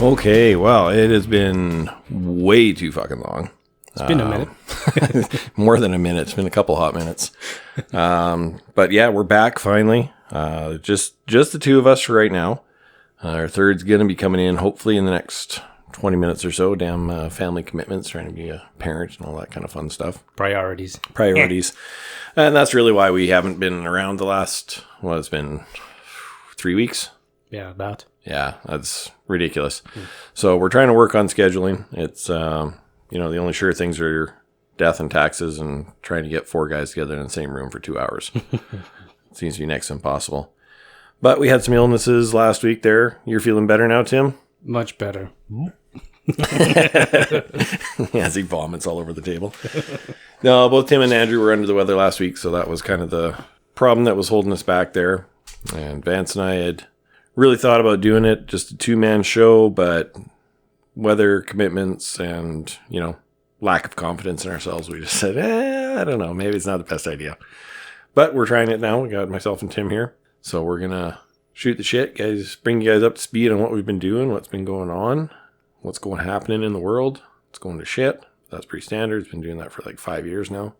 Okay, well, it has been way too fucking long. It's been a minute. More than a minute. It's been a couple hot minutes. But yeah, we're back finally. Just the two of us for right now. Our third's going to be coming in hopefully in the next 20 minutes or so. Damn family commitments, trying to be a parent and all that kind of fun stuff. Priorities. And that's really why we haven't been around the last, well, it's been 3 weeks. Yeah, about. Yeah, that's ridiculous. So we're trying to work on scheduling. It's, the only sure things are death and taxes and trying to get 4 guys together in the same room for 2 hours. It seems to be next to impossible. But we had some illnesses last week there. You're feeling better now, Tim? Much better. As he vomits all over the table. No, both Tim and Andrew were under the weather last week, so that was kind of the problem that was holding us back there. And Vance and I had really thought about doing it, just a 2-man show, but weather commitments and, lack of confidence in ourselves, we just said, I don't know, maybe it's not the best idea. But we're trying it now. We got myself and Tim here. So we're going to shoot the shit, guys, bring you guys up to speed on what we've been doing, what's been going on, what's happening in the world, what's going to shit. That's pretty standard. It's been doing that for like 5 years now.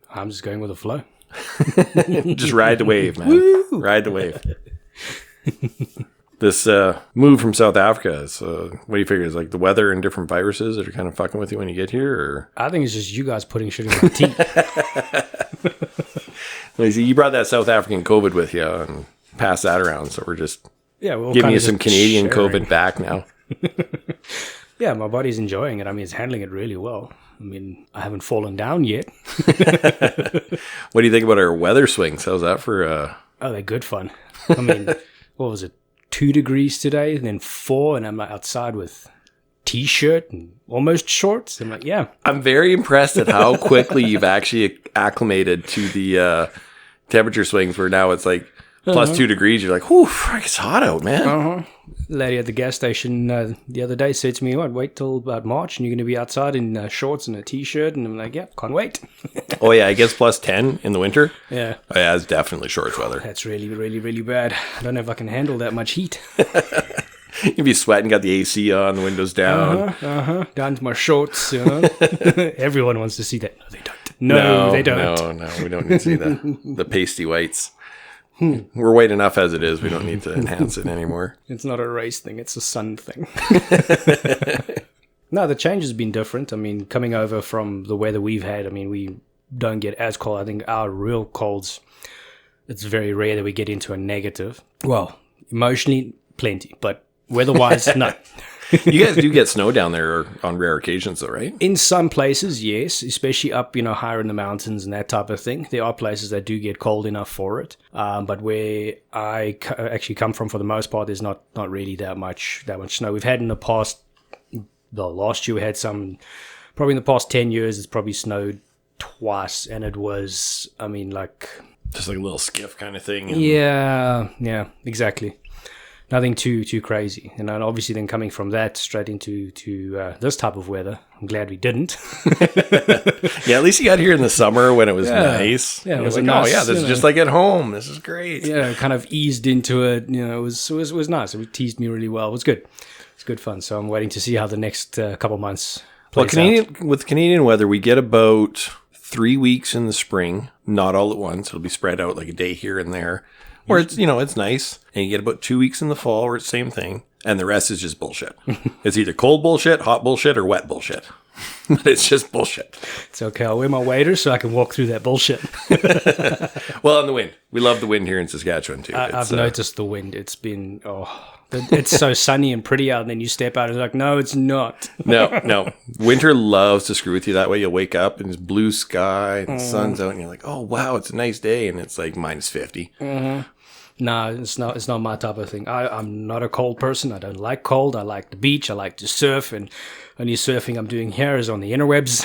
I'm just going with the flow. Just ride the wave, man. Woo! Ride the wave. This move from South Africa is, what do you figure? Is like the weather and different viruses that are kind of fucking with you when you get here? Or? I think it's just you guys putting shit in my teeth. Well, see, you brought that South African COVID with you and passed that around, so we're just giving you some Canadian sharing. COVID back now. Yeah, my body's enjoying it. I mean, it's handling it really well. I mean, I haven't fallen down yet. What do you think about our weather swings? How's that for... Oh, they're good fun. I mean, what was it? 2 degrees today, and then 4, and I'm like outside with t-shirt and almost shorts. I'm like, yeah. I'm very impressed at how quickly you've actually acclimated to the temperature swings where now it's like plus 2 degrees. You're like, whew, it's hot out, man. Lady at the gas station the other day said to me, wait till about March and you're going to be outside in shorts and a t-shirt. And I'm like, yeah, can't wait. Oh, yeah, I guess plus 10 in the winter? Yeah. Oh, yeah, it's definitely shorts weather. That's really, really, really bad. I don't know if I can handle that much heat. You'd be sweating, got the AC on, the windows down. Down to my shorts. Everyone wants to see that. No, they don't. No, they don't. No, we don't need to see the pasty whites. We're white enough as it is. We don't need to enhance it anymore. It's not a race thing. It's a sun thing. No, the change has been different. I mean, coming over from the weather we've had, I mean, we don't get as cold. I think our real colds, it's very rare that we get into a negative. Well, emotionally, plenty. But weather-wise, no. You guys do get snow down there on rare occasions, though, right? In some places, yes, especially up, higher in the mountains and that type of thing. There are places that do get cold enough for it. But where I actually come from, for the most part, there's not really that much snow. We've had in the past, last year we had some, probably in the past 10 years, it's probably snowed twice. And it was, just like a little skiff kind of thing. Yeah, exactly. Nothing too crazy. And then obviously then coming from that straight into this type of weather, I'm glad we didn't. Yeah, at least you got here in the summer when it was nice. Yeah, it was like, nice, oh yeah, this is just like at home. This is great. Yeah, kind of eased into it. It was nice. It teased me really well. It was good. It's good fun. So I'm waiting to see how the next couple months plays out. With Canadian weather, we get about 3 weeks in the spring, not all at once. It'll be spread out like a day here and there. Where it's, it's nice. And you get about 2 weeks in the fall where it's the same thing. And the rest is just bullshit. It's either cold bullshit, hot bullshit, or wet bullshit. But it's just bullshit. It's okay. I'll wear my waders so I can walk through that bullshit. Well, and the wind. We love the wind here in Saskatchewan, too. I've noticed the wind. It's been, it's so sunny and pretty out. And then you step out and it's like, no, it's not. No. Winter loves to screw with you that way. You'll wake up and it's blue sky and the sun's out and you're like, oh, wow, it's a nice day. And it's like minus 50. Mm-hmm. No, it's not my type of thing. I'm not a cold person. I don't like cold. I like the beach. I like to surf. And only surfing I'm doing here is on the interwebs.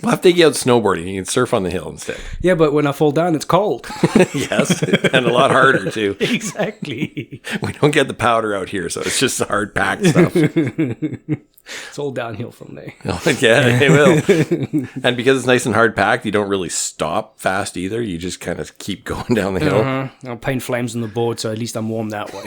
We'll have to take you out snowboarding. You can surf on the hill instead. Yeah, but when I fall down, it's cold. Yes, and a lot harder too. Exactly. We don't get the powder out here, so it's just the hard packed stuff. It's all downhill from there. Oh, yeah, it will. And because it's nice and hard packed, you don't really stop fast either. You just kind of keep going down the hill. I'll paint flames on the board, so at least I'm warm that way.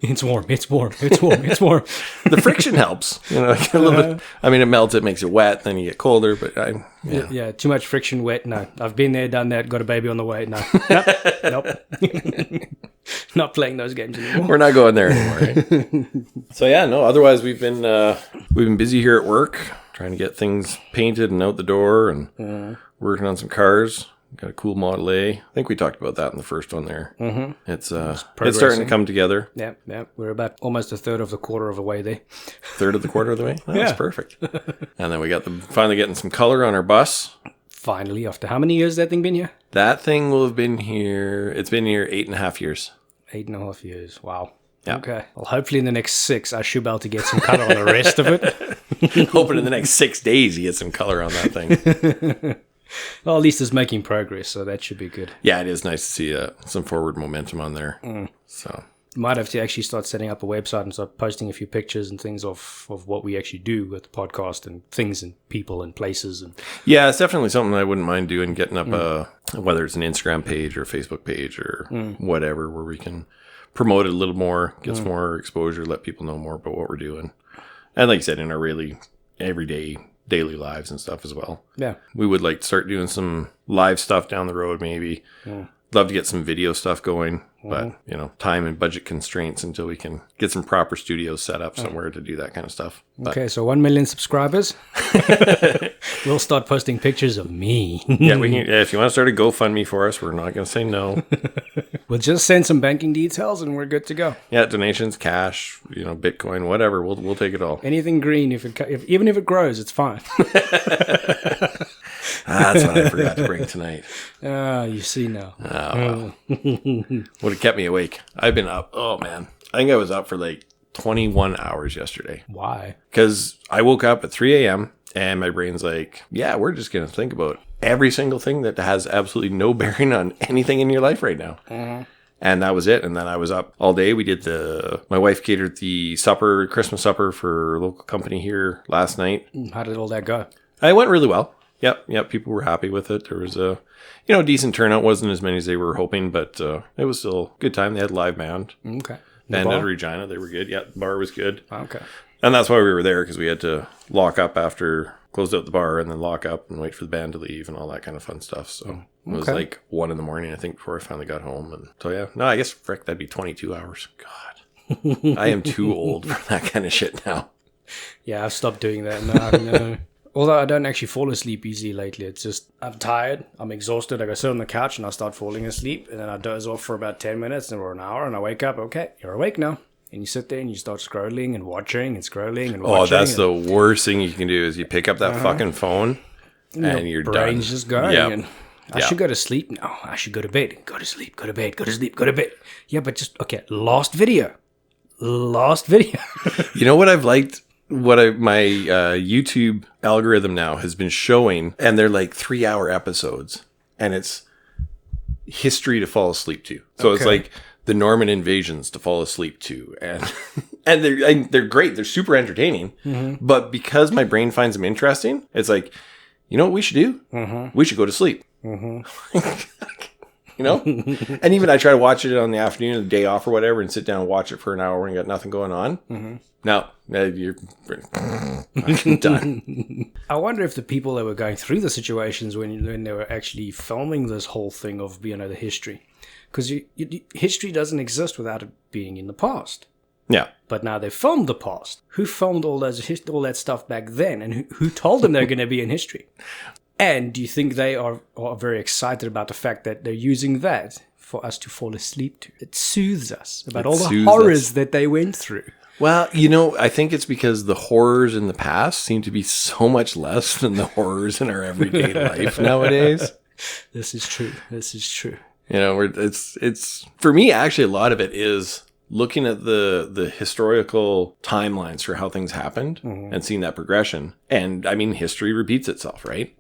It's warm. It's warm. It's warm. It's warm. The friction helps, like a little bit. I mean, it melts, it makes it wet, then you get colder. But Yeah, too much friction, wet. No, I've been there, done that. Got a baby on the way. No, nope. Not playing those games anymore. We're not going there anymore. Right? So yeah, no. Otherwise, we've been busy here at work, trying to get things painted and out the door, and working on some cars. Got a cool Model A. I think we talked about that in the first one there. Mm-hmm. It's starting to come together. Yeah. We're about almost a third of the quarter of the way there. Third of the quarter of the way? That's perfect. And then we got finally getting some color on our bus. Finally, after how many years has that thing been here? That thing will have been here. It's been here 8.5 years. 8.5 years. Wow. Yeah. Okay. Well, hopefully in the next 6, I should be able to get some color on the rest of it. Hoping in the next 6 days you get some color on that thing. Well, at least it's making progress, so that should be good. Yeah, it is nice to see some forward momentum on there. So might have to actually start setting up a website and start posting a few pictures and things of what we actually do with the podcast and things and people and places. And yeah, it's definitely something I wouldn't mind doing, getting up whether it's an Instagram page or a Facebook page or whatever, where we can promote it a little more, get some more exposure, let people know more about what we're doing. And like you said, in our really everyday daily lives and stuff as well. Yeah. We would like to start doing some live stuff down the road, maybe. Love to get some video stuff going, but time and budget constraints until we can get some proper studios set up somewhere to do that kind of stuff. But, okay, so 1 million subscribers. We'll start posting pictures of me. yeah, we can, if you want to start a GoFundMe for us, we're not going to say no. We'll just send some banking details and we're good to go. Yeah, donations, cash, Bitcoin, whatever. We'll take it all. Anything green, even if it grows, it's fine. That's what I forgot to bring tonight. You see now. Oh, well. Would have kept me awake. I've been up. Oh, man. I think I was up for like 21 hours yesterday. Why? Because I woke up at 3 a.m. and my brain's like, yeah, we're just going to think about every single thing that has absolutely no bearing on anything in your life right now. And that was it. And then I was up all day. We did my wife catered the Christmas supper for a local company here last night. How did all that go? It went really well. Yep. People were happy with it. There was a, decent turnout. Wasn't as many as they were hoping, but it was still a good time. They had live band. Okay. Band at Regina. They were good. Yeah, the bar was good. Okay. And that's why we were there, because we had to lock up after, closed out the bar and then lock up and wait for the band to leave and all that kind of fun stuff. So it was like 1 a.m, I think, before I finally got home. And so, yeah. No, I guess, frick, that'd be 22 hours. God. I am too old for that kind of shit now. Yeah, I've stopped doing that now. No. Although I don't actually fall asleep easily lately. It's just, I'm tired, I'm exhausted, I go sit on the couch and I start falling asleep, and then I doze off for about 10 minutes or an hour, and I wake up, okay, you're awake now. And you sit there and you start scrolling and watching and scrolling and watching. Oh, that's the worst thing you can do is you pick up that fucking phone and you're done. Your brain's just going. Yep. And I should go to sleep. No, I should go to bed. Go to sleep, go to bed, go to sleep, go to bed. Yeah, but just, okay, last video. You know what I've liked? My YouTube algorithm now has been showing, and they're like 3-hour episodes, and it's history to fall asleep to. So It's like the Norman invasions to fall asleep to, and they're great. They're super entertaining. But because my brain finds them interesting, it's like, you know what we should do? We should go to sleep. And even I try to watch it on the afternoon or the day off or whatever, and sit down and watch it for an hour when you got nothing going on. No, you're done. I wonder if the people that were going through the situations when they were actually filming this whole thing of the history, because history doesn't exist without it being in the past. Yeah. But now they filmed the past. Who filmed all that stuff back then, and who told them they're going to be in history? And do you think they are very excited about the fact that they're using that for us to fall asleep to? It soothes us about all the horrors that they went through. Well, I think it's because the horrors in the past seem to be so much less than the horrors in our everyday life nowadays. This is true. It's for me, actually, a lot of it is looking at the historical timelines for how things happened and seeing that progression. And I mean, history repeats itself, right?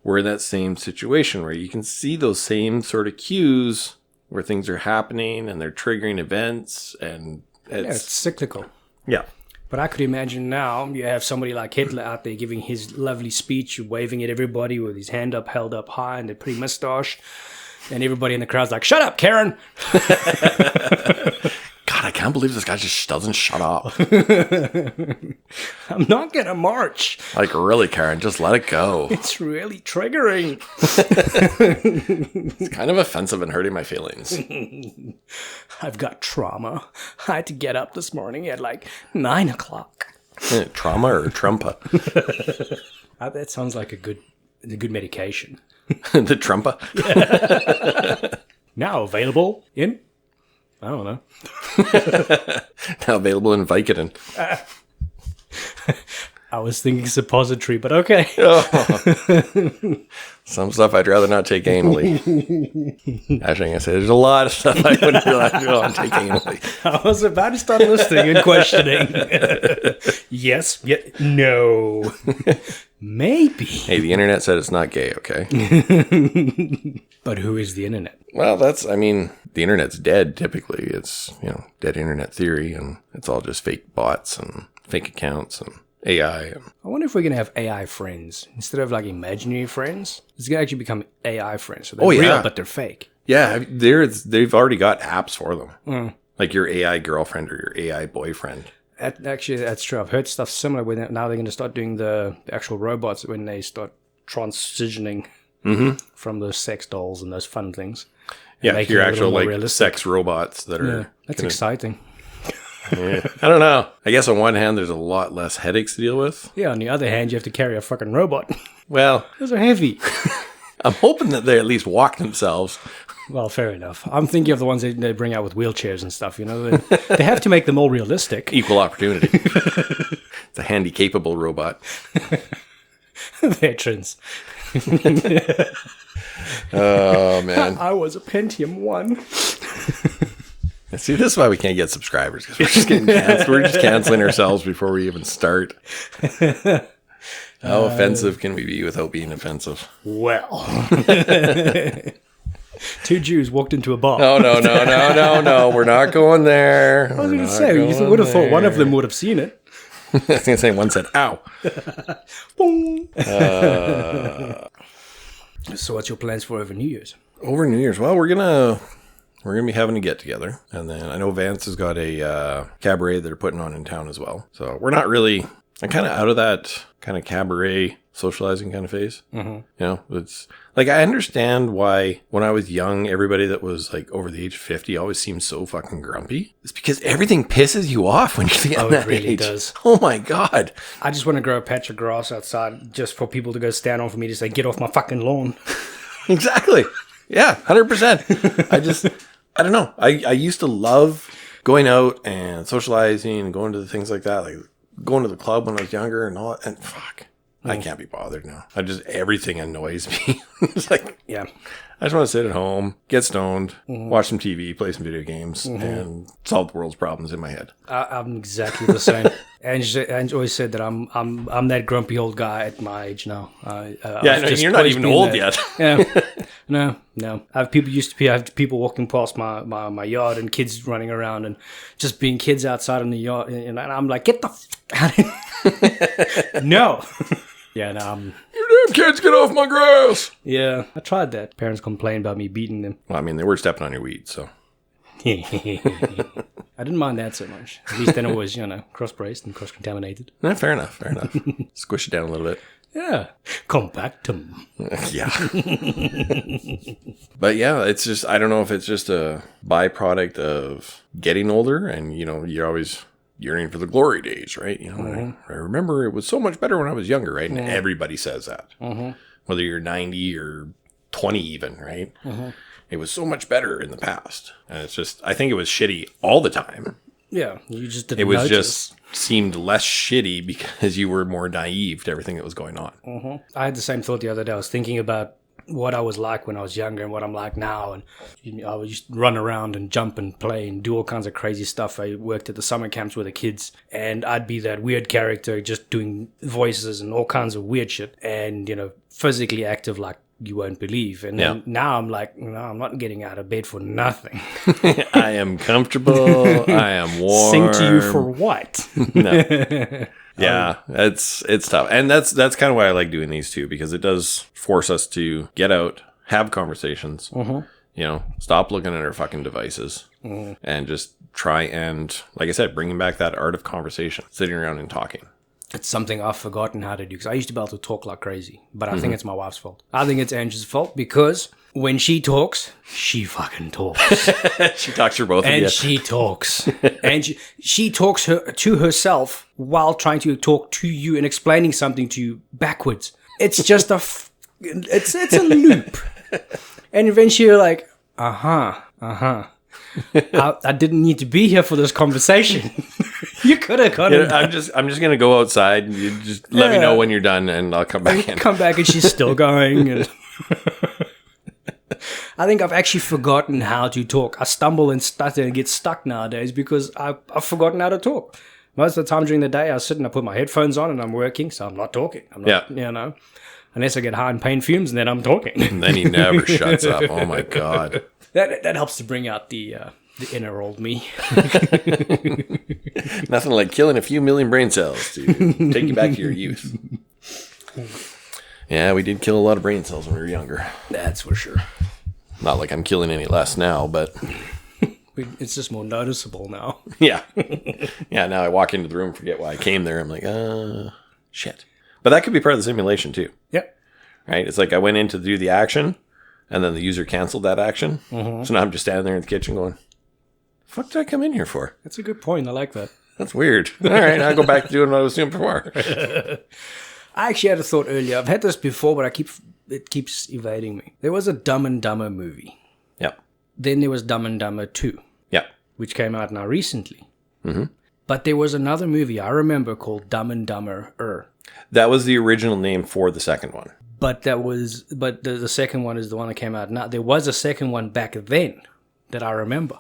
We're in that same situation where you can see those same sort of cues where things are happening and they're triggering events, and It's cyclical. yeah. But I could imagine now you have somebody like Hitler out there giving his lovely speech, waving at everybody with his hand up, held up high, and their pretty mustache. And everybody in the crowd's like, "Shut up, Karen!" God, I can't believe this guy just doesn't shut up. I'm not gonna march. Like, really, Karen, just let it go. It's really triggering. It's kind of offensive and hurting my feelings. I've got trauma. I had to get up this morning at like 9 o'clock. Trauma or Trumpa? That sounds like a good medication. The Trumpa? Now available in, I don't know. Now available in Vicodin. I was thinking suppository, but okay. Some stuff I'd rather not take anally. Actually, I say there's a lot of stuff I wouldn't really want to take anally. I was about to start listening and questioning. Yes, no. Maybe. Hey, the internet said it's not gay, okay? But who is the internet? Well, the internet's dead, typically. It's, dead internet theory, and it's all just fake bots and fake accounts and AI. I wonder if we're going to have AI friends. Instead of like imaginary friends, it's going to actually become AI friends. So they're real, but they're fake. Yeah, they've already got apps for them. Like your AI girlfriend or your AI boyfriend. Actually, that's true. I've heard stuff similar. Now they're going to start doing the actual robots when they start transitioning from those sex dolls and those fun things. Yeah, your actual like sex robots that are... That's exciting. Yeah. I don't know. I guess on one hand, there's a lot less headaches to deal with. Yeah, on the other hand, you have to carry a fucking robot. Well... Those are heavy. I'm hoping that they at least walk themselves. Well, fair enough. I'm thinking of the ones that they bring out with wheelchairs and stuff, They have to make them all realistic. Equal opportunity. It's a handy-capable robot. Veterans. Oh, man. I was a Pentium 1. See, this is why we can't get subscribers, because we're just getting canceled. We're just canceling ourselves before we even start. How offensive can we be without being offensive? Well. Two Jews walked into a bar. No. We're not going there. I was going to say, you would have thought one of them would have seen it. I was going to say, one said, ow. Boom. So what's your plans for over New Year's? Over New Year's? Well, we're gonna be having a get together, and then I know Vance has got a cabaret that they're putting on in town as well. So we're not really. I'm kind of out of that kind of cabaret socializing kind of phase. It's like I understand why when I was young, everybody that was like over the age of 50 always seemed so fucking grumpy. It's because everything pisses you off when you're at that it really age. Does. Oh my god! I just want to grow a patch of grass outside just for people to go stand on for me to say, "Get off my fucking lawn." Exactly. Yeah, 100%. I don't know. I used to love going out and socializing and going to the things like that, like going to the club when I was younger and all that. And fuck, I can't be bothered now. Everything annoys me. It's like, yeah, I just want to sit at home, get stoned, watch some TV, play some video games, and solve the world's problems in my head. I'm exactly the same. Ange always said that I'm that grumpy old guy at my age now. You're not even old yet. Yeah, no. I have people walking past my yard and kids running around and just being kids outside in the yard, and I'm like, get the out of here. No. Yeah, no. You damn kids, get off my grass. Yeah, I tried that. Parents complained about me beating them. Well, I mean, they were stepping on your weed, so. I didn't mind that so much. At least then it was, cross-braced and cross-contaminated. Yeah, fair enough. Squish it down a little bit. Yeah. Compactum. Yeah. But yeah, it's just, I don't know if it's just a byproduct of getting older and, you're always yearning for the glory days, right? I remember it was so much better when I was younger, right? And everybody says that. Whether you're 90 or 20 even, right? It was so much better in the past. And it's just, I think it was shitty all the time. Yeah, you just didn't It was notice. just seemed less shitty because you were more naive to everything that was going on. I had the same thought the other day. I was thinking about what I was like when I was younger and what I'm like now. And I would just run around and jump and play and do all kinds of crazy stuff. I worked at the summer camps with the kids, and I'd be that weird character just doing voices and all kinds of weird shit, and, physically active like you won't believe. And then now I'm like, no, I'm not getting out of bed for nothing. I am comfortable. I am warm. Sing to you for what? No. Yeah, it's tough. And that's kind of why I like doing these too, because it does force us to get out, have conversations, stop looking at our fucking devices and just try and, like I said, bringing back that art of conversation, sitting around and talking. It's something I've forgotten how to do, because I used to be able to talk like crazy, but I think it's my wife's fault. I think it's Angie's fault, because when she talks, she fucking talks. She talks for both of you. And she talks. And she talks to herself while trying to talk to you and explaining something to you backwards. It's just it's a loop. And eventually you're like, I didn't need to be here for this conversation. You could have got it. I'm just gonna go outside. You just let me know when you're done, and I'll come back in. Come back, and she's still going. And I think I've actually forgotten how to talk. I stumble and stutter and get stuck nowadays because I've forgotten how to talk. Most of the time during the day, I sit and I put my headphones on and I'm working, so I'm not talking. I'm not, unless I get high in pain fumes, and then I'm talking. And then he never shuts up. Oh my God. That helps to bring out the inner old me. Nothing like killing a few million brain cells to take you back to your youth. Yeah, we did kill a lot of brain cells when we were younger. That's for sure. Not like I'm killing any less now, but it's just more noticeable now. Yeah. Yeah, now I walk into the room, forget why I came there. I'm like, shit. But that could be part of the simulation too. Yep. Right? It's like I went in to do the action, and then the user canceled that action. Mm-hmm. So now I'm just standing there in the kitchen going, fuck did I come in here for? That's a good point. I like that. That's weird. All right, I'll go back to doing what I was doing before. I actually had a thought earlier. I've had this before, but it keeps evading me. There was a Dumb and Dumber movie. Yep. Then there was Dumb and Dumber 2. Yep. Which came out now recently. Mm-hmm. But there was another movie I remember called Dumb and Dumber. That was the original name for the second one. But the second one is the one that came out now. There was a second one back then that I remember.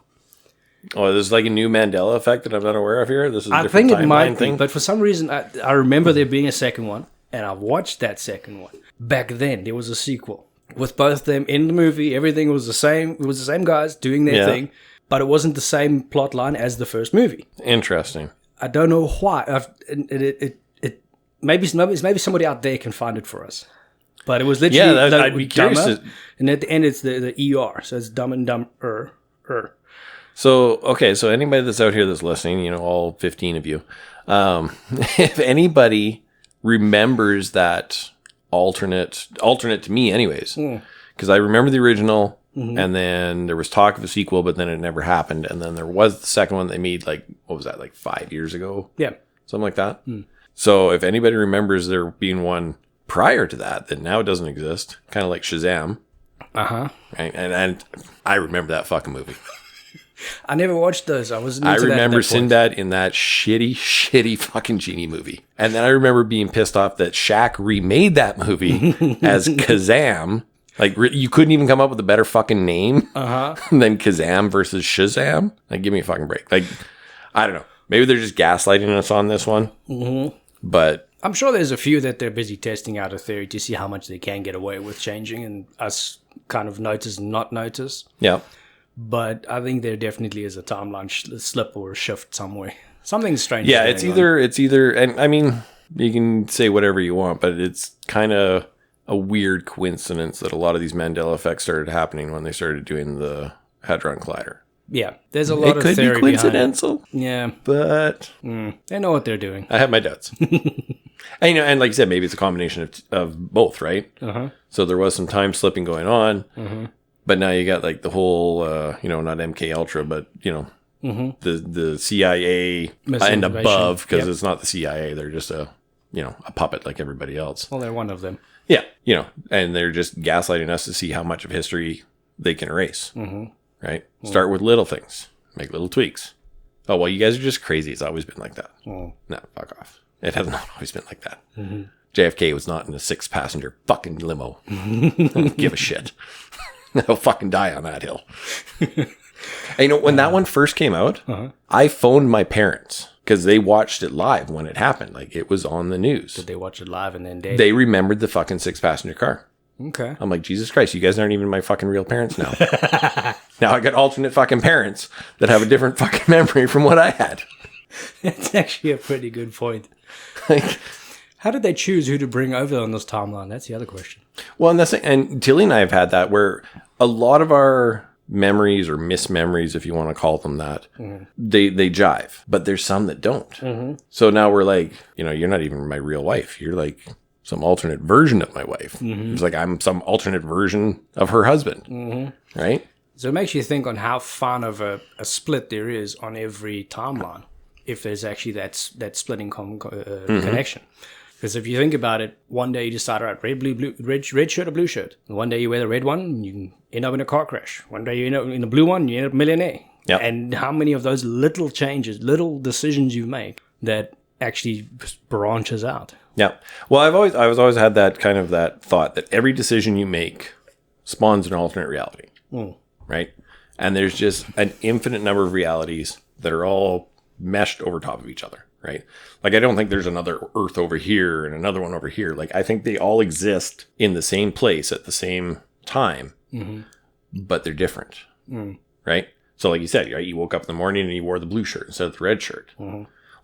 Oh, there's like a new Mandela effect that I'm not aware of here. This is a I different think it might thing. be, but for some reason I remember there being a second one, and I watched that second one. Back then there was a sequel with both of them in the movie. Everything was the same. It was the same guys doing their thing, but it wasn't the same plot line as the first movie. Interesting. I don't know why. Maybe somebody out there can find it for us. But it was literally I'd be curious. And at the end it's the ER, so it's Dumb and Dumber. So, okay, so anybody that's out here that's listening, all 15 of you, if anybody remembers that alternate to me anyways, because I remember the original, and then there was talk of a sequel, but then it never happened, and then there was the second one they made, like, what was that, like 5 years ago? Yeah. Something like that. So if anybody remembers there being one prior to that now it doesn't exist, kind of like Shazam. Uh-huh. Right? And I remember that fucking movie. I never watched those. I remember Sinbad in that shitty fucking Genie movie. And then I remember being pissed off that Shaq remade that movie as Kazam. Like, you couldn't even come up with a better fucking name than Kazam versus Shazam. Like, give me a fucking break. Like, I don't know. Maybe they're just gaslighting us on this one. Mm-hmm. But I'm sure there's a few that they're busy testing out a theory to see how much they can get away with changing and us kind of notice and not notice. Yeah. But I think there definitely is a timeline slip or a shift somewhere. Something strange. Yeah, it's either, and I mean, you can say whatever you want, but it's kind of a weird coincidence that a lot of these Mandela effects started happening when they started doing the Hadron Collider. Yeah, there's a lot of theory behind it. It could be coincidental. Yeah. But they know what they're doing. I have my doubts. And like you said, maybe it's a combination of both, right? Uh-huh. So there was some time slipping going on. Mm-hmm. But now you got like the whole, not MK Ultra, but the CIA and above, because it's not the CIA. They're just a puppet like everybody else. Well, they're one of them. Yeah, and they're just gaslighting us to see how much of history they can erase. Mm-hmm. Right? Mm-hmm. Start with little things, make little tweaks. Oh, well, you guys are just crazy. It's always been like that. Mm. No, fuck off. It has not always been like that. Mm-hmm. JFK was not in a 6-passenger fucking limo. I don't give a shit. He'll fucking die on that hill. And when that one first came out, I phoned my parents because they watched it live when it happened. Like, it was on the news. Did they watch it live and then They remembered the fucking 6-passenger car. Okay. I'm like, Jesus Christ, you guys aren't even my fucking real parents now. Now I got alternate fucking parents that have a different fucking memory from what I had. That's actually a pretty good point. Like, how did they choose who to bring over on this timeline? That's the other question. well, and Tilly and I have had that where a lot of our memories or mismemories, if you want to call them that, they jive, but there's some that don't. So now we're like, you're not even my real wife. You're like some alternate version of my wife. It's like I'm some alternate version of her husband, right? So it makes you think on how fun of a split there is on every timeline, if there's actually that splitting connection. Because if you think about it, one day you decide, all right, red shirt or blue shirt. And one day you wear the red one, you end up in a car crash. One day you end up in the blue one, you end up a millionaire. Yep. And how many of those little changes, little decisions you make that actually branches out? Yeah. Well, I've always had that kind of that thought that every decision you make spawns an alternate reality, right? And there's just an infinite number of realities that are all meshed over top of each other, right? Like, I don't think there's another Earth over here and another one over here. Like, I think they all exist in the same place at the same time, but they're different, right? So like you said, right, you woke up in the morning and you wore the blue shirt instead of the red shirt.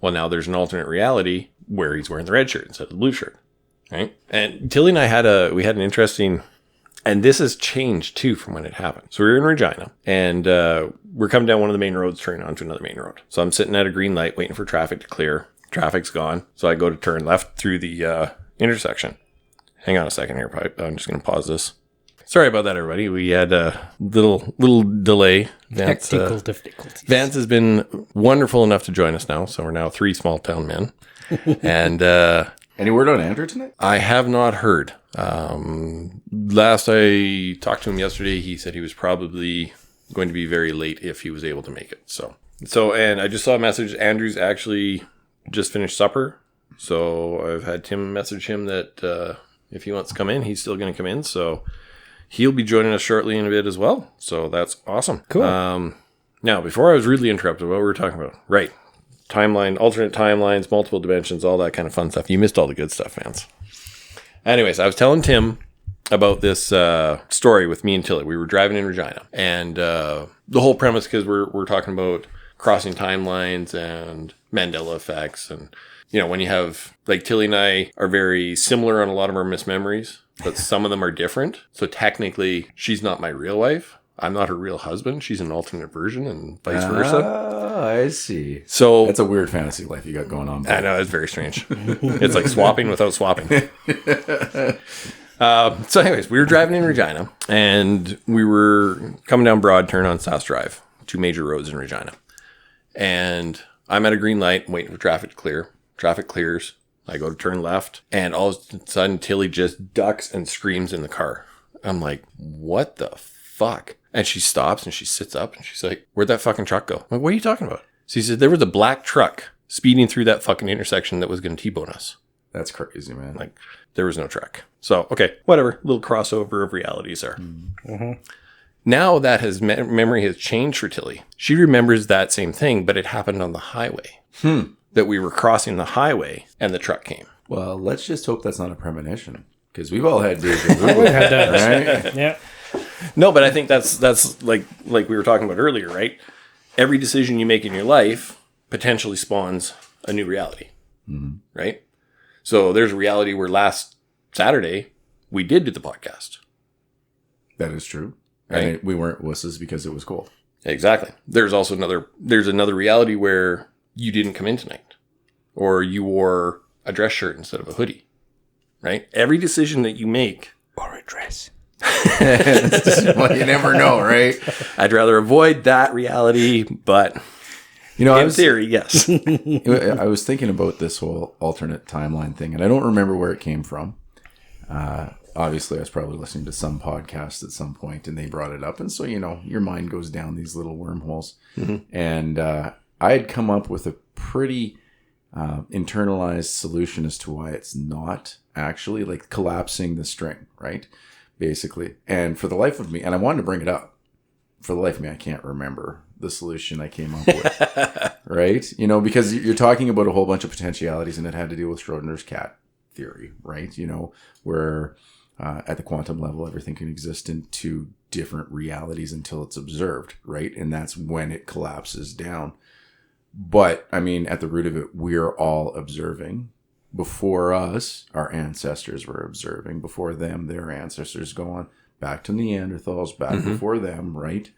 Well, now there's an alternate reality where he's wearing the red shirt instead of the blue shirt, right? And Tilly and I we had an interesting, and this has changed too from when it happened. So we were in Regina, and we're coming down one of the main roads, turning onto another main road. So I'm sitting at a green light waiting for traffic to clear. Traffic's gone. So I go to turn left through the intersection. Hang on a second here. I'm just going to pause this. Sorry about that, everybody. We had a little delay. Technical difficulties. Vance has been wonderful enough to join us now. So we're now 3 small town men. And any word on Andrew tonight? I have not heard. Last I talked to him yesterday, he said he was probably going to be very late if he was able to make it. So, and I just saw a message. Andrew's actually just finished supper. So I've had Tim message him that if he wants to come in, he's still going to come in. So he'll be joining us shortly in a bit as well. So that's awesome. Cool. Now, before I was rudely interrupted, what were we talking about? Right. Timeline, alternate timelines, multiple dimensions, all that kind of fun stuff. You missed all the good stuff, fans. Anyways, I was telling Tim about this story with me and Tilly. We were driving in Regina, and the whole premise, because we're talking about crossing timelines and Mandela effects, and when you have, like, Tilly and I are very similar on a lot of our mismemories, but some of them are different. So technically, she's not my real wife. I'm not her real husband. She's an alternate version, and vice versa. Oh, I see. So that's a weird fantasy life you got going on. I know, it's very strange. It's like swapping without swapping. So anyways, we were driving in Regina, and we were coming down Broad Turn on Sass Drive, 2 major roads in Regina. And I'm at a green light, waiting for traffic to clear. Traffic clears. I go to turn left, and all of a sudden, Tilly just ducks and screams in the car. I'm like, what the fuck? And she stops, and she sits up, and she's like, where'd that fucking truck go? I'm like, what are you talking about? So he said, there was a black truck speeding through that fucking intersection that was going to T-bone us. That's crazy, man. Like, there was no truck. So, okay, whatever. Little crossover of realities there. Now that his memory has changed for Tilly, she remembers that same thing, but it happened on the highway. That we were crossing the highway, and the truck came. Well, let's just hope that's not a premonition, because we've all had deja vu. We've had that. Right? Yeah. No, but I think that's like we were talking about earlier, right? Every decision you make in your life potentially spawns a new reality, right? So there's a reality where last Saturday we did do the podcast. That is true. Right? And we weren't wusses because it was cold. Exactly. There's also another reality where you didn't come in tonight, or you wore a dress shirt instead of a hoodie, right? Every decision that you make, Or a dress. Well, you never know, right? I'd rather avoid that reality, but in theory, yes. I was thinking about this whole alternate timeline thing, and I don't remember where it came from. Obviously, I was probably listening to some podcast at some point, and they brought it up. And so, your mind goes down these little wormholes. And I had come up with a pretty internalized solution as to why it's not actually, like collapsing the string, right? Basically. And for the life of me, and I wanted to bring it up, for the life of me, I can't remember the solution I came up with, right? You know, because you're talking about a whole bunch of potentialities, and it had to do with Schrodinger's cat theory, right? You know, where at the quantum level, everything can exist in two different realities until it's observed, right? And that's when it collapses down. But, I mean, at the root of it, we're all observing. Before us, our ancestors were observing. Before them, their ancestors go on back to Neanderthals, back before them, right?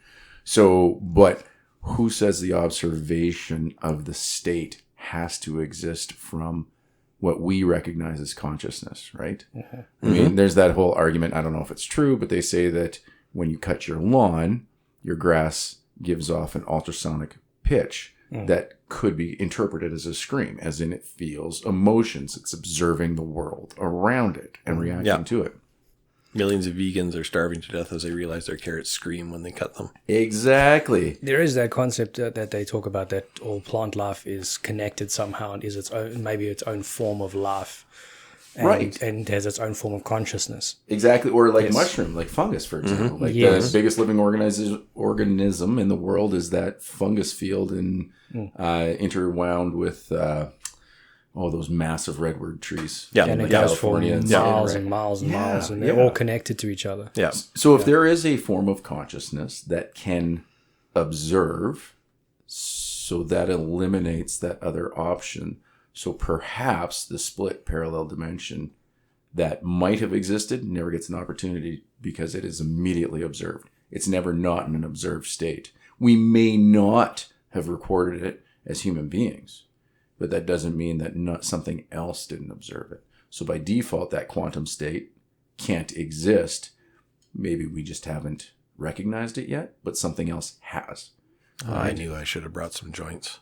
So, but who says the observation of the state has to exist from what we recognize as consciousness, right? I mean, there's that whole argument. I don't know if it's true, but they say that when you cut your lawn, your grass gives off an ultrasonic pitch that could be interpreted as a scream, as in it feels emotions. It's observing the world around it and reacting to it. Millions of vegans are starving to death as they realize their carrots scream when they cut them. Exactly. There is that concept that they talk about, that all plant life is connected somehow and is its own, maybe its own form of life. And, Right. And has its own form of consciousness. Exactly. Or like mushroom, like fungus, for example. Like the biggest living organism in the world is that fungus field, and interwound with those massive redwood trees. Yeah. And it Yeah. goes for California and miles right. and miles and Yeah, miles, and they're yeah. all connected to each other. Yeah. So if there is a form of consciousness that can observe, so that eliminates that other option. So perhaps the split parallel dimension that might have existed never gets an opportunity because it is immediately observed. It's never not in an observed state. We may not have recorded it as human beings, but that doesn't mean that not something else didn't observe it. So by default, that quantum state can't exist. Maybe we just haven't recognized it yet, but something else has. I knew I should have brought some joints.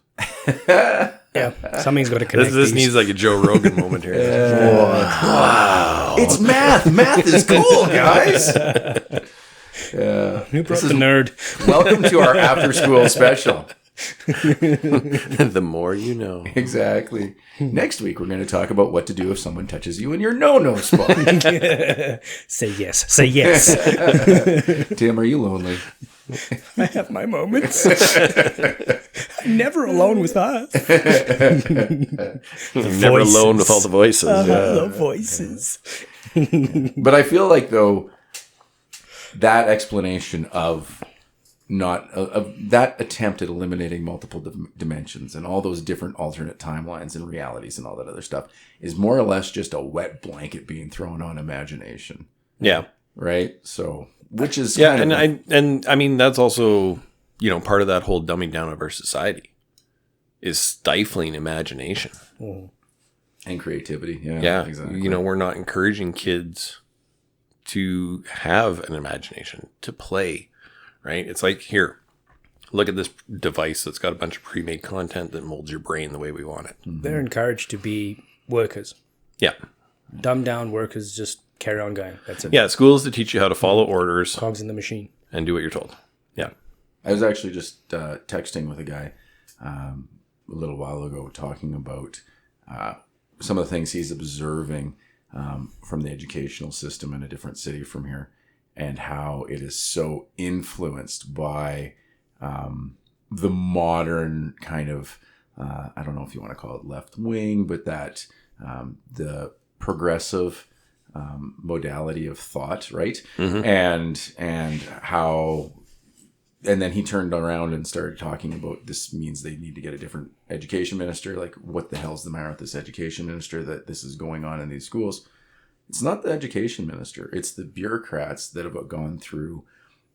Yeah, something's got to connect. This these. needs like a Joe Rogan moment here. Wow. It's math. Math is cool, guys. Who brought the nerd? Welcome to our after school special. The more you know. Exactly. Next week, we're going to talk about what to do if someone touches you in your no-no spot. Say yes. Say yes. Tim, are you lonely? I have my moments. I'm never alone with that. You're never alone with all the voices. The voices. But I feel like, though, that explanation of that attempt at eliminating multiple dimensions and all those different alternate timelines and realities and all that other stuff is more or less just a wet blanket being thrown on imagination. Yeah. Right? So, which is I mean that's also, part of that whole dumbing down of our society is stifling imagination. and creativity. Yeah. Exactly. We're not encouraging kids to have an imagination, to play, right? It's like, here, look at this device that's got a bunch of pre-made content that molds your brain the way we want it. They're encouraged to be workers. Yeah. Dumb down workers, just carry on going. That's it. Yeah, schools to teach you how to follow orders Cogs in the machine. and do what you're told. Yeah. I was actually just texting with a guy a little while ago talking about some of the things he's observing from the educational system in a different city from here, and how it is so influenced by the modern kind of, I don't know if you want to call it left wing, but that the progressive modality of thought, right? Mm-hmm. And how, and then he turned around and started talking about this means they need to get a different education minister. Like, what the hell's the matter with this education minister that this is going on in these schools? It's not the education minister. It's the bureaucrats that have gone through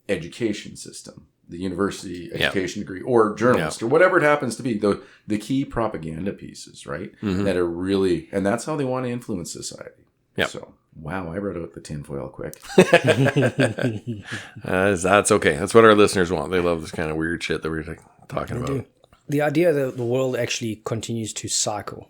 education system, the university education degree, or journalist, or whatever it happens to be, the key propaganda pieces, right? Mm-hmm. That are really, and that's how they want to influence society. Yeah. So, wow, I wrote out the tinfoil quick. That's okay. That's what our listeners want. They love this kind of weird shit that we're talking about. The idea that the world actually continues to cycle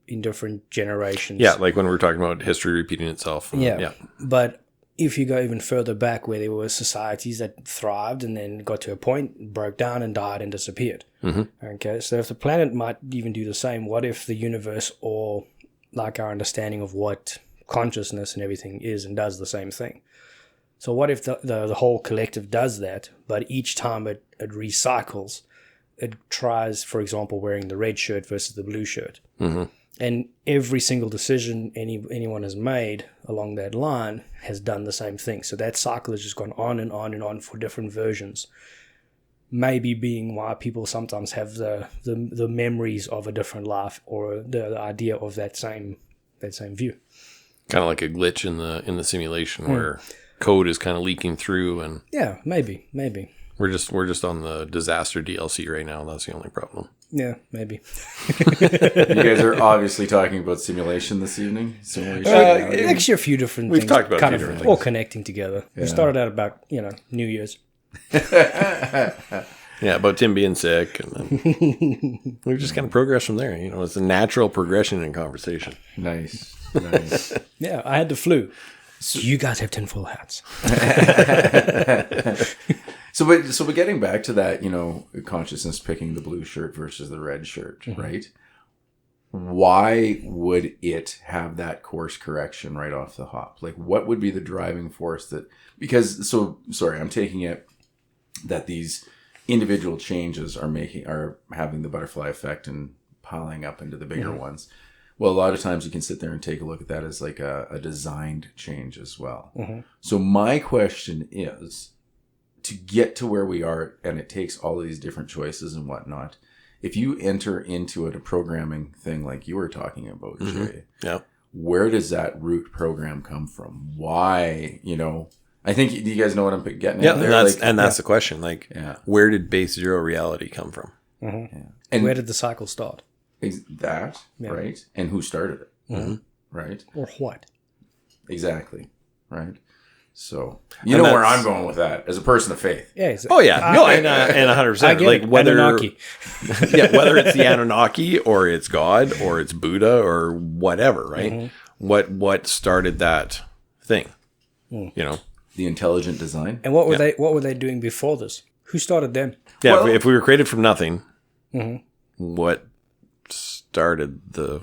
in different generations. Yeah, like when we're talking about history repeating itself. Yeah. But if you go even further back, where there were societies that thrived and then got to a point, broke down and died and disappeared. Mm-hmm. Okay, so if the planet might even do the same, what if the universe, or like our understanding of what consciousness and everything is and does the same thing. So what if the whole collective does that, but each time it recycles, it tries, for example, wearing the red shirt versus the blue shirt. Mm-hmm. And every single decision anyone has made along that line has done the same thing. So that cycle has just gone on and on and on for different versions. Maybe being why people sometimes have the memories of a different life or the idea of that same view. Kind of like a glitch in the simulation where code is kind of leaking through, and yeah, maybe we're just on the disaster DLC right now. That's the only problem. Yeah, maybe. You guys are obviously talking about simulation this evening. Actually, a few different We've things. talked about a kind few of different all things. connecting together. We started out about New Year's. Yeah, about Tim being sick, and then we've just kind of progressed from there. It's a natural progression in conversation. Nice. Yeah, I had the flu. So you guys have tinfoil hats. But getting back to that, consciousness picking the blue shirt versus the red shirt, right? Why would it have that course correction right off the hop? Like, what would be the driving force I'm taking it that these individual changes are having the butterfly effect and piling up into the bigger ones. Well, a lot of times you can sit there and take a look at that as like a designed change as well. So my question is, to get to where we are, and it takes all of these different choices and whatnot, if you enter into it a programming thing like you were talking about, Jay, where does that root program come from? Why, I think, do you guys know what I'm getting at there? That's the question. Like, where did base zero reality come from? And where did the cycle start? Right? And who started it? Right? Or what? Exactly. Right? So, you know where I'm going with that as a person of faith. Yeah. Exactly. Oh, yeah. No, and 100%. I get it. Whether Anunnaki. whether it's the Anunnaki or it's God or it's Buddha or whatever, right? What started that thing? The intelligent design. And what were they doing before this? Who started them? Yeah, well, if we were created from nothing, what started the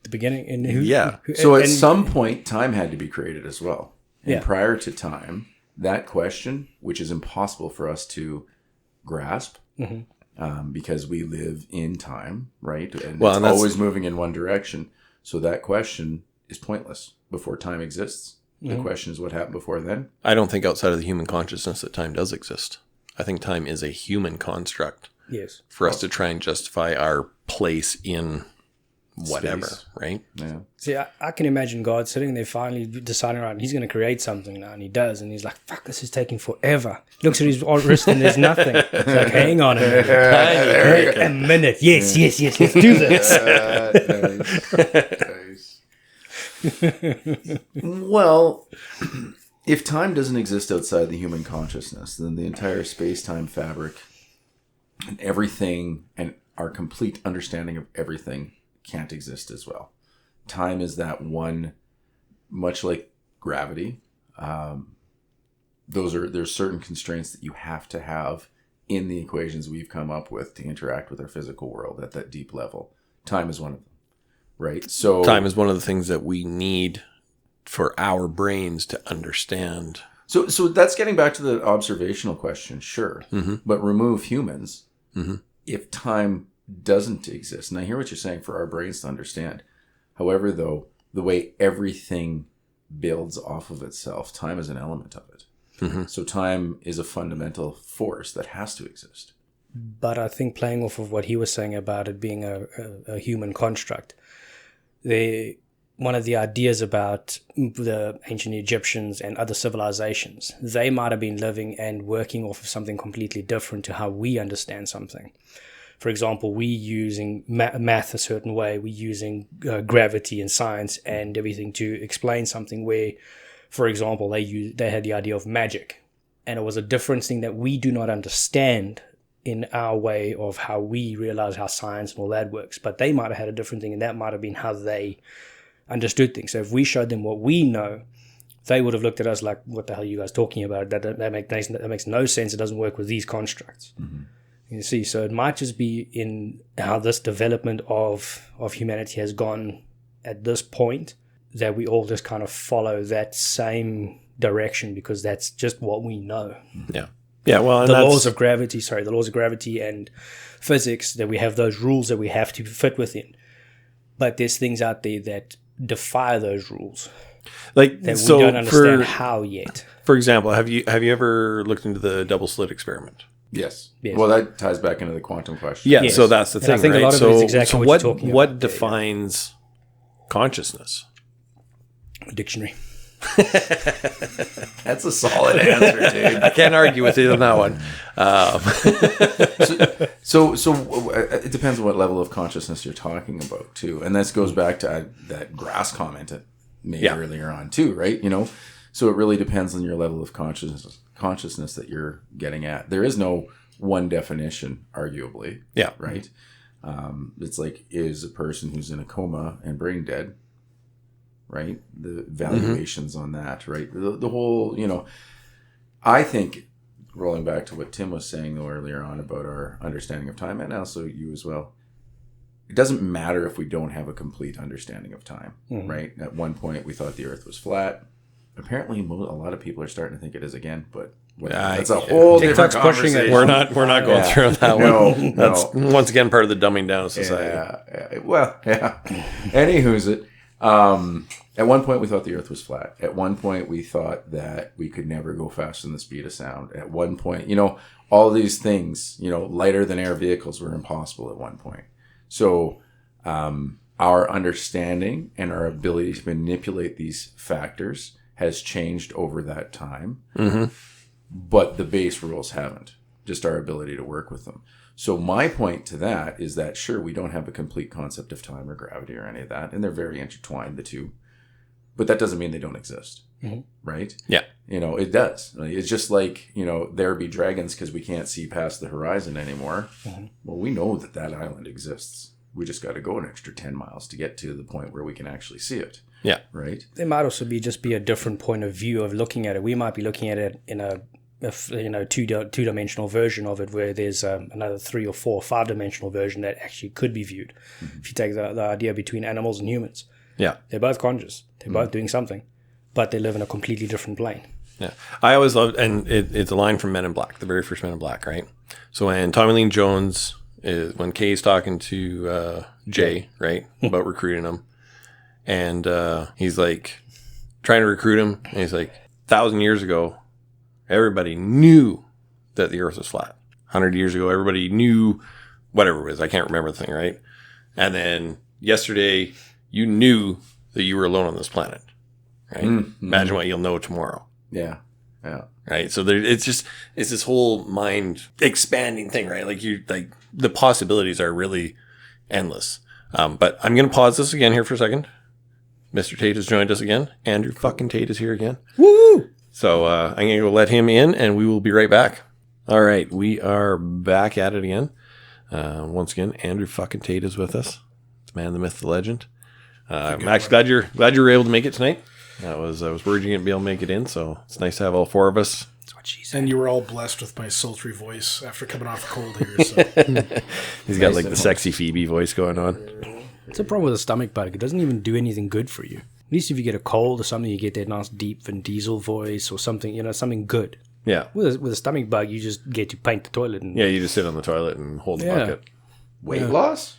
beginning? And so at some point, time had to be created as well. And Yeah. prior to time, that question, which is impossible for us to grasp, because we live in time, right? And it's always moving in one direction. So that question is pointless before time exists. The question is what happened before then. I don't think outside of the human consciousness that time does exist. I think time is a human construct. Yes. For us to try and justify our place in whatever, Space. Right? Yeah. See, I can imagine God sitting there finally deciding, right, he's going to create something now, and he does, and he's like, fuck, this is taking forever. He looks at his wrist and there's nothing. It's like, hang on a minute. A minute. Yes, let's do this. Nice. Well, if time doesn't exist outside the human consciousness, then the entire space-time fabric and everything and our complete understanding of everything can't exist as well. Time is that one, much like gravity. There's certain constraints that you have to have in the equations we've come up with to interact with our physical world at that deep level. Time is one of them, right? So time is one of the things that we need for our brains to understand. So that's getting back to the observational question, sure. But remove humans. If time doesn't exist, and I hear what you're saying for our brains to understand. However, though, the way everything builds off of itself, time is an element of it. So time is a fundamental force that has to exist. But I think playing off of what he was saying about it being a human construct, one of the ideas about the ancient Egyptians and other civilizations, they might have been living and working off of something completely different to how we understand something. For example, we using math a certain way, we using gravity and science and everything to explain something where, for example, they had the idea of magic, and it was a different thing that we do not understand in our way of how we realize how science and all that works. But they might have had a different thing, and that might have been how they understood things. So if we showed them what we know, they would have looked at us like, what the hell are you guys talking about? That makes no sense. It doesn't work with these constructs. You see, so it might just be in how this development of humanity has gone at this point that we all just kind of follow that same direction because that's just what we know. Yeah. Yeah, well, and The that's, laws of gravity and physics, that we have those rules that we have to fit within. But there's things out there that defy those rules like, that so we don't understand for, how yet. for example, have you ever looked into the double slit experiment? Yes. Yes. Well, that ties back into the quantum question. Yeah, Yes. so that's the And thing, I think a right? lot of it is exactly what you're talking what about. defines consciousness? Dictionary. That's a solid answer, dude. I can't argue with you on that one. So it depends on what level of consciousness you're talking about too, and this goes back to that grass comment that made earlier on too, right? You know, so it really depends on your level of consciousness that you're getting at. There is no one definition, arguably. Yeah. Right. It's like, is a person who's in a coma and brain dead, right? The valuations on that, right? The whole, you know, I think, rolling back to what Tim was saying though earlier on about our understanding of time, and also you as well, it doesn't matter if we don't have a complete understanding of time, right? At one point we thought the earth was flat. Apparently a lot of people are starting to think it is again, but that's a whole different TikTok's pushing it. conversation. We're not going through that No, one. That's once again part of the dumbing down of society. Yeah. Well, yeah. Anywho's it. At one point, we thought the Earth was flat. At one point, we thought that we could never go faster than the speed of sound. At one point, you know, all these things, you know, lighter than air vehicles were impossible at one point. So, our understanding and our ability to manipulate these factors has changed over that time. Mm-hmm. But the base rules haven't. Just our ability to work with them. So my point to that is that, sure, we don't have a complete concept of time or gravity or any of that, and they're very intertwined, the two. But that doesn't mean they don't exist, right? Yeah. You know, it does. It's just like, you know, there be dragons because we can't see past the horizon anymore. Well, we know that island exists. We just got to go an extra 10 miles to get to the point where we can actually see it. Yeah. Right? There might also be a different point of view of looking at it. We might be looking at it in a two-dimensional version of it, where there's another 3 or 4 or 5-dimensional version that actually could be viewed. If you take the idea between animals and humans, they're both conscious, they're both doing something, but they live in a completely different plane. Yeah, I always loved, and it's a line from Men in Black, the very first Men in Black, right? So when Tommy Lee Jones when Kay's talking to Jay, right, about recruiting him, and he's like trying to recruit him, and he's like, 1,000 years ago, everybody knew that the Earth was flat. 100 years ago, everybody knew whatever it was. I can't remember the thing, right? And then yesterday, you knew that you were alone on this planet, right? Imagine what you'll know tomorrow. Yeah. Yeah. Right. So it's this whole mind expanding thing, right? Like the possibilities are really endless. But I'm going to pause this again here for a second. Mr. Tate has joined us again. Andrew fucking Tate is here again. Woo! So I'm going to go let him in, and we will be right back. All right. We are back at it again. Once again, Andrew fucking Tate is with us. It's man, the myth, the legend. I'm actually glad you were able to make it tonight. I was worried you didn't be able to make it in, so it's nice to have all 4 of us. That's what she said. And you were all blessed with my sultry voice after coming off a cold here. So. He's got like the sexy Phoebe voice going on. It's a problem with a stomach bug. It doesn't even do anything good for you. At least if you get a cold or something, you get that nice deep Vin Diesel voice or something, something good. Yeah. With a stomach bug, you just get to paint the toilet. And Yeah, you just sit on the toilet and hold the bucket. Weight loss?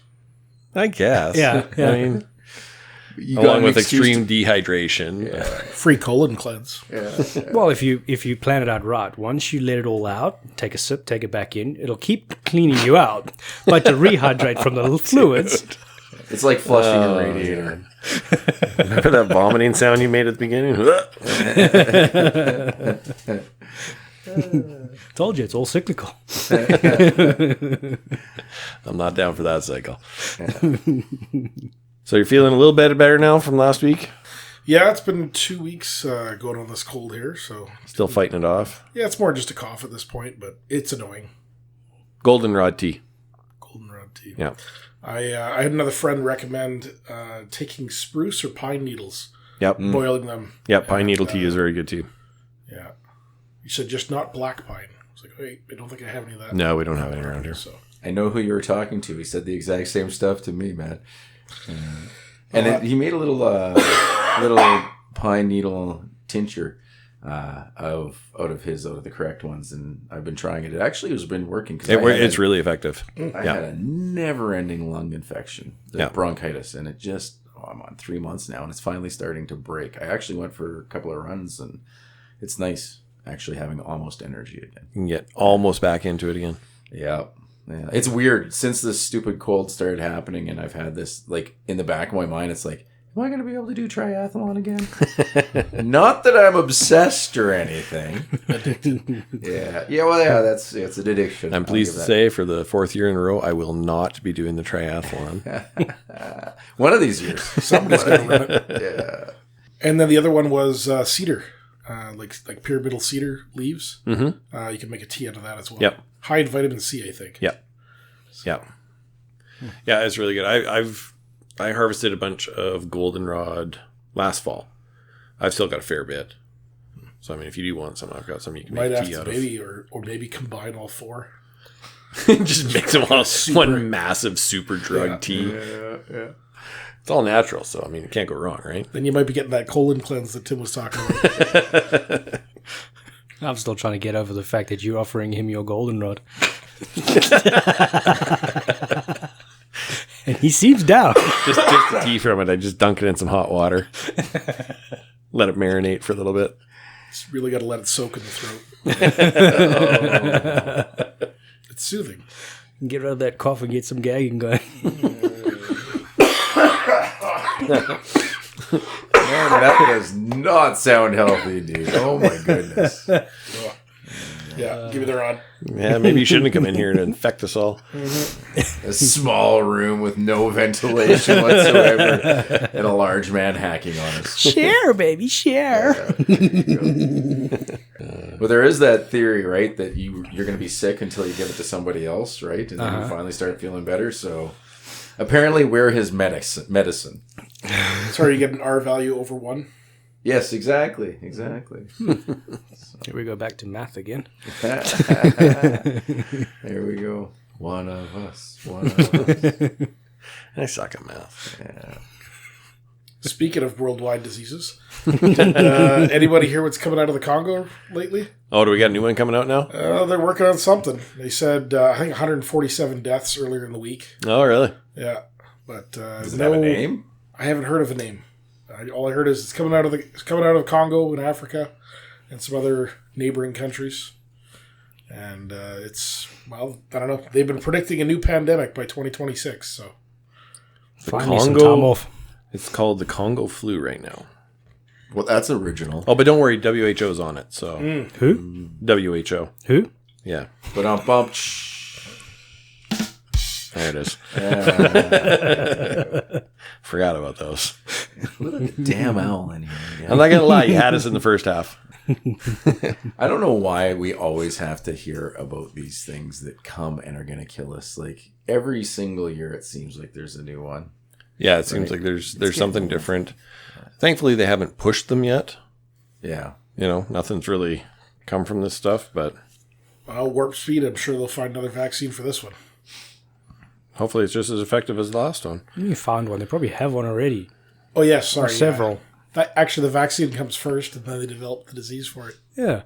I guess. Yeah. I mean, You got along an with excuse extreme dehydration. Free colon cleanse. Well, if you plan it out right, once you let it all out, take a sip, take it back in, it'll keep cleaning you out. But to rehydrate from the fluids, It's like flushing a radiator. Remember that vomiting sound you made at the beginning? told you it's all cyclical. I'm not down for that cycle. So you're feeling a little bit better now from last week? Yeah, it's been 2 weeks going on this cold here. So, Still fighting it off? yeah, it's more just a cough at this point, but it's annoying. Goldenrod tea. Goldenrod tea. Yeah. I had another friend recommend taking spruce or pine needles, Yep. boiling them. Yep. Pine needle tea is very good too. Yeah. You said just not black pine. I was like, wait, I don't think I have any of that. No, we don't have any around here. So, I know who you were talking to. He said the exact same stuff to me, man. And he made a little little pine needle tincture out of the correct ones, and I've been trying it. It actually has been working. It's really effective. I had a never-ending lung infection, bronchitis, and it just I'm on 3 months now, and it's finally starting to break. I actually went for a couple of runs, and it's nice actually having almost energy again. You can get almost back into it again. Yeah. It's weird since this stupid cold started happening, and I've had this like in the back of my mind. It's like, am I going to be able to do triathlon again? Not that I'm obsessed or anything. That's it's an addiction. I'm pleased to say for the 4th year in a row, I will not be doing the triathlon. One of these years. Somebody's going to run it. Yeah. And then the other one was cedar, like pyramidal cedar leaves. Mm-hmm. You can make a tea out of that as well. Yep. High in vitamin C, I think. Yep. Yep. Yeah, it's really good. I harvested a bunch of goldenrod last fall. I've still got a fair bit. So, I mean, if you do want some, I've got some you can Might make have tea to out maybe, or maybe combine all 4. Just mix them all one massive super drug tea. Yeah. It's all natural, so, I mean, it can't go wrong, right? Then you might be getting that colon cleanse that Tim was talking about. I'm still trying to get over the fact that you're offering him your goldenrod. And he seems down. Just the tea from it. I just dunk it in some hot water. Let it marinate for a little bit. Just really got to let it soak in the throat. It's soothing. Get rid of that cough and get some gagging going. Man, that does not sound healthy, dude. Oh my goodness. Yeah, give me the rod. Yeah, maybe you shouldn't come in here to infect us all. A small room with no ventilation whatsoever and a large man hacking on us. Share, baby, share. But there is that theory, right, that you're going to be sick until you give it to somebody else, right? And then you finally start feeling better. So apparently we're his medicine. So are you getting an R value over 1? Yes, exactly. Here we go back to math again. There we go. One of us. I suck at math. Yeah. Speaking of worldwide diseases, anybody hear what's coming out of the Congo lately? Oh, do we got a new one coming out now? They're working on something. They said, I think 147 deaths earlier in the week. Oh, really? Yeah. But Does it have a name? I haven't heard of a name. All I heard is it's coming out of Congo in Africa and some other neighboring countries. And I don't know. They've been predicting a new pandemic by 2026. So Finally, some time off. It's called the Congo flu right now. Well, that's original. Oh, but don't worry, WHO's on it. So Who? WHO. Who? Yeah, But bump. there it is. Forgot about those. Damn owl in here. I'm not gonna lie, you had us in the first half. I don't know why we always have to hear about these things that come and are going to kill us. Like every single year, it seems like there's a new one. Yeah, it seems like there's something different. Thankfully, they haven't pushed them yet. Yeah. Nothing's really come from this stuff, but warp speed, I'm sure they'll find another vaccine for this one. hopefully it's just as effective as the last one. You found one. They probably have one already. Oh, yes, sorry. Or several. Yeah. Actually, the vaccine comes first, and then they develop the disease for it. Yeah.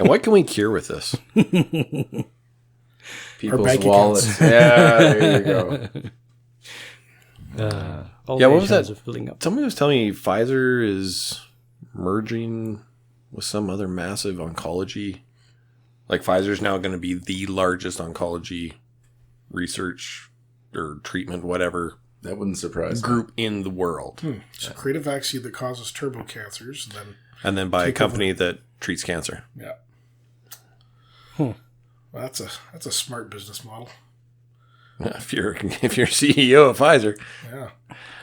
What can we cure with this? People's bank wallets. Yeah, there you go. All Yeah, what was nations that? are filling up. Somebody was telling me Pfizer is merging with some other massive oncology. Like Pfizer's now going to be the largest oncology research or treatment, whatever, That wouldn't surprise me. group in the world. So create a vaccine that causes turbo cancers, And then by a company that treats cancer. yeah. Well, that's a smart business model. If you're CEO of Pfizer. Yeah.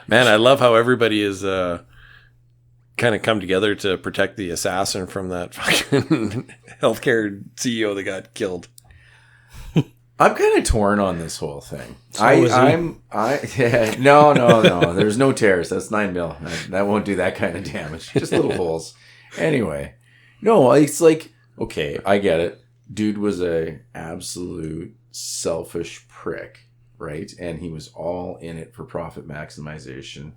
Man, I love how everybody is kind of come together to protect the assassin from that fucking healthcare CEO that got killed. I'm kind of torn on this whole thing. So is he. No. There's no tears. That's 9 mil. That won't do that kind of damage. Just little holes. Anyway, no, it's like, okay, I get it. Dude was a absolute selfish prick, right? And he was all in it for profit maximization.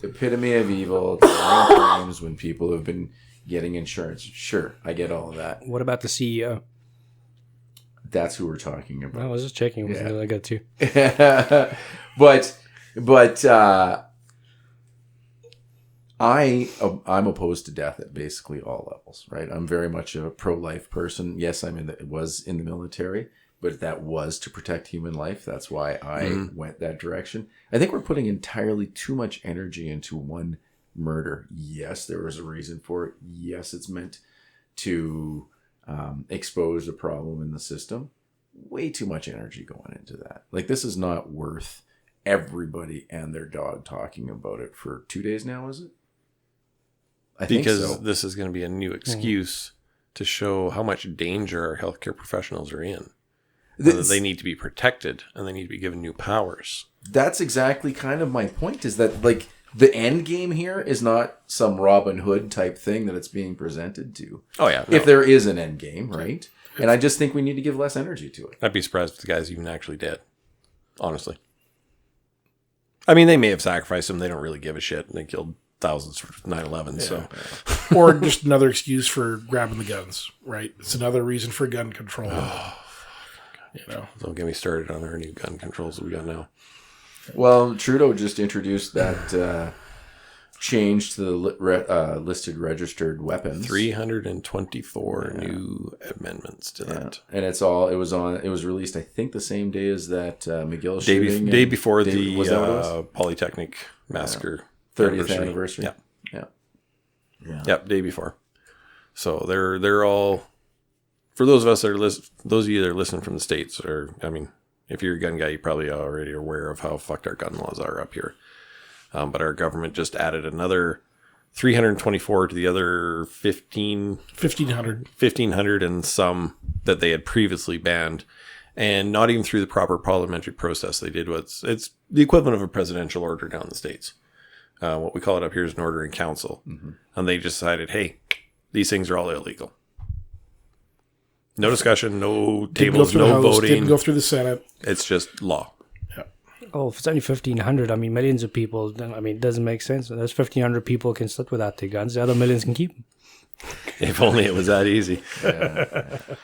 epitome of evil during times when people have been getting insurance. Sure, I get all of that. What about the CEO? That's who we're talking about. I was just checking. Yeah. I got two. but I'm opposed to death at basically all levels, right? I'm very much a pro-life person. Yes, was in the military, but that was to protect human life. That's why I went that direction. I think we're putting entirely too much energy into one murder. Yes, there was a reason for it. Yes, it's meant to expose a problem in the system. Way too much energy going into that. Like, this is not worth everybody and their dog talking about it for 2 days now, is it? I think so. This is going to be a new excuse to show how much danger our healthcare professionals are in. That they need to be protected and they need to be given new powers. That's exactly kind of my point, is that, like, the end game here is not some Robin Hood type thing that it's being presented to. Oh, yeah. No. If there is an end game, right? And I just think we need to give less energy to it. I'd be surprised if the guy's even actually dead. Honestly. I mean, they may have sacrificed him. They don't really give a shit. They killed thousands for 9/11. So, Or just another excuse for grabbing the guns, right? It's another reason for gun control. You know, don't get me started on our new gun controls that we got now. Well, Trudeau just introduced that change to the listed registered weapons. 324 new amendments to that. And it was released, I think, the same day as that McGill shooting. Day before the Polytechnic massacre. 30th anniversary. Yeah. Yeah. Yep, day before. So they're all, for those of us that are those of you that are listening from the States, or, I mean, if you're a gun guy, you probably already are aware of how fucked our gun laws are up here. But our government just added another 324 to the other 1,500 and some that they had previously banned. And not even through the proper parliamentary process. They did it's the equivalent of a presidential order down in the States. What we call it up here is an order in council. Mm-hmm. And they decided, hey, these things are all illegal. No discussion, no tables, no voting. Didn't go through the Senate. It's just law. Yeah. Oh, if it's only 1,500, I mean, millions of people, I mean, it doesn't make sense. Those 1,500 people can sit without their guns. The other millions can keep them. If only it was that easy.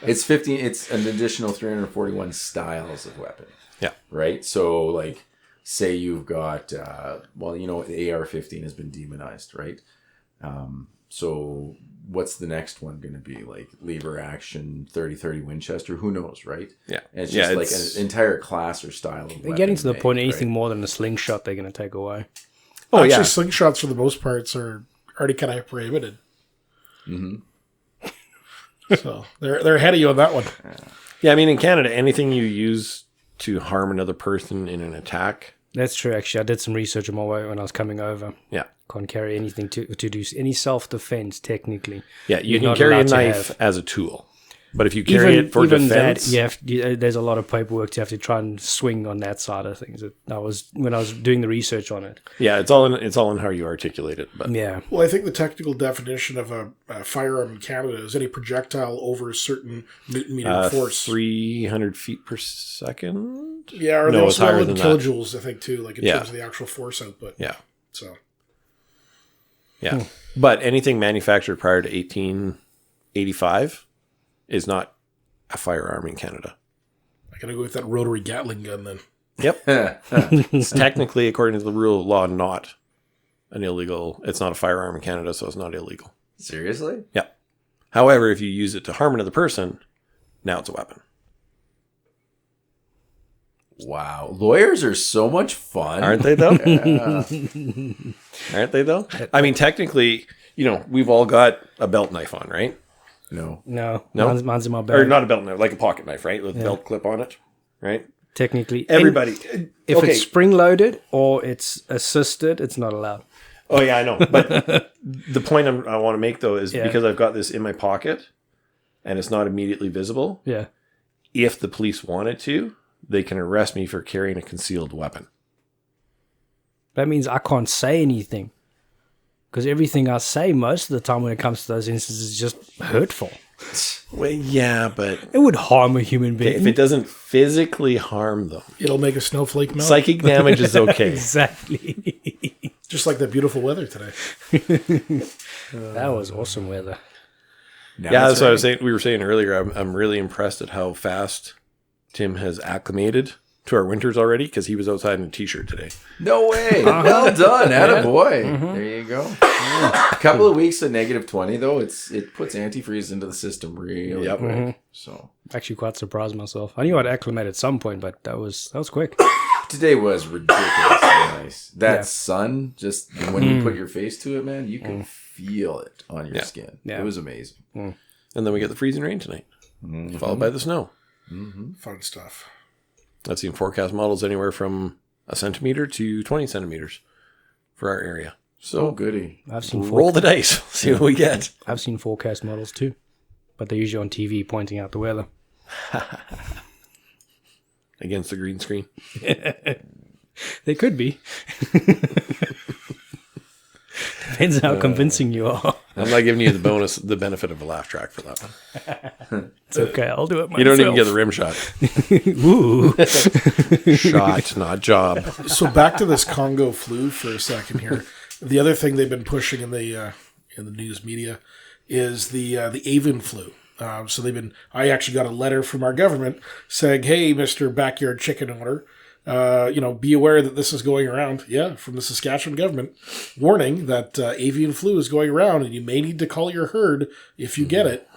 It's an additional 341 styles of weapon. Yeah. Right? So, like, say you've got, the AR-15 has been demonized, right? So what's the next one going to be? Like lever action 30-30 Winchester? Who knows, right? Yeah. And it's just like an entire class or style of They're weapon getting to the point, right? anything more than a slingshot, they're going to take away. Oh, Actually, yeah. slingshots for the most parts are already kind of prohibited. Mm-hmm. So they're ahead of you on that one. Yeah, I mean, in Canada, anything you use to harm another person in an attack. That's true, actually. I did some research on my way when I was coming over. Yeah. Can't carry anything to do any self-defense, technically. Yeah, you You're can not carry a allowed to knife have. as a tool. But if you carry it for defense... there's a lot of paperwork to have to try and swing on that side of things. When I was doing the research on it. Yeah, it's all in how you articulate it. But Yeah. Well, I think the technical definition of a firearm in Canada is any projectile over a certain meter of force. 300 feet per second? Yeah, or No, they it's also higher have than kilojoules, I think, too, like in Yeah. terms of the actual force output. Yeah. So, Yeah. But anything manufactured prior to 1885 is not a firearm in Canada. I gotta go with that rotary Gatling gun then. Yep. It's technically, according to the rule of law, not an illegal... It's not a firearm in Canada, so it's not illegal. Seriously? Yeah. However, if you use it to harm another person, now it's a weapon. Wow. Lawyers are so much fun. Aren't they, though? Aren't they, though? I mean, technically, we've all got a belt knife on, right? No. No. No? Mine's in my bag. Or not a belt knife, like a pocket knife, right? With a belt clip on it, right? Technically. Everybody. If it's spring-loaded or it's assisted, it's not allowed. Oh, yeah, I know. But the point I want to make, though, is Yeah. because I've got this in my pocket and it's not immediately visible, Yeah. if the police wanted to, they can arrest me for carrying a concealed weapon. That means I can't say anything. Because everything I say most of the time when it comes to those instances is just hurtful. Well, yeah, but It would harm a human being. if it doesn't physically harm them, It'll make a snowflake melt. psychic damage is okay. Exactly. Just like that beautiful weather today. That was awesome weather. Now Yeah, it's that's what I was raining. saying. We were saying earlier. I'm really impressed at how fast Tim has acclimated to our winters already because he was outside in a t-shirt today. No way. Well done. Attaboy. There you go. A couple of weeks of -20 though, it puts antifreeze into the system really quick. So Actually, quite surprised myself. I knew I'd acclimate at some point, but that was quick. today was ridiculously nice. That Yeah. sun, just when you put your face to it, man, you can feel it on your skin. Yeah. It was amazing. And then we get the freezing rain tonight, followed by the snow. Fun stuff. I've seen forecast models anywhere from a centimeter to 20 centimeters for our area. So Oh, goody. I've seen roll the dice, see what we get. I've seen forecast models too, but they're usually on TV pointing out the weather. Against the green screen. They could be. Depends how convincing you are. I'm not giving you the benefit of a laugh track for that one. It's okay. I'll do it myself. You don't even get the rim shot. Ooh. Shot, not job. So back to this Congo flu for a second here. The other thing they've been pushing in the news media is the avian flu. So I actually got a letter from our government saying, "Hey, Mr. Backyard Chicken Owner, be aware that this is going around." Yeah, from the Saskatchewan government, warning that avian flu is going around, and you may need to call your herd if you get it.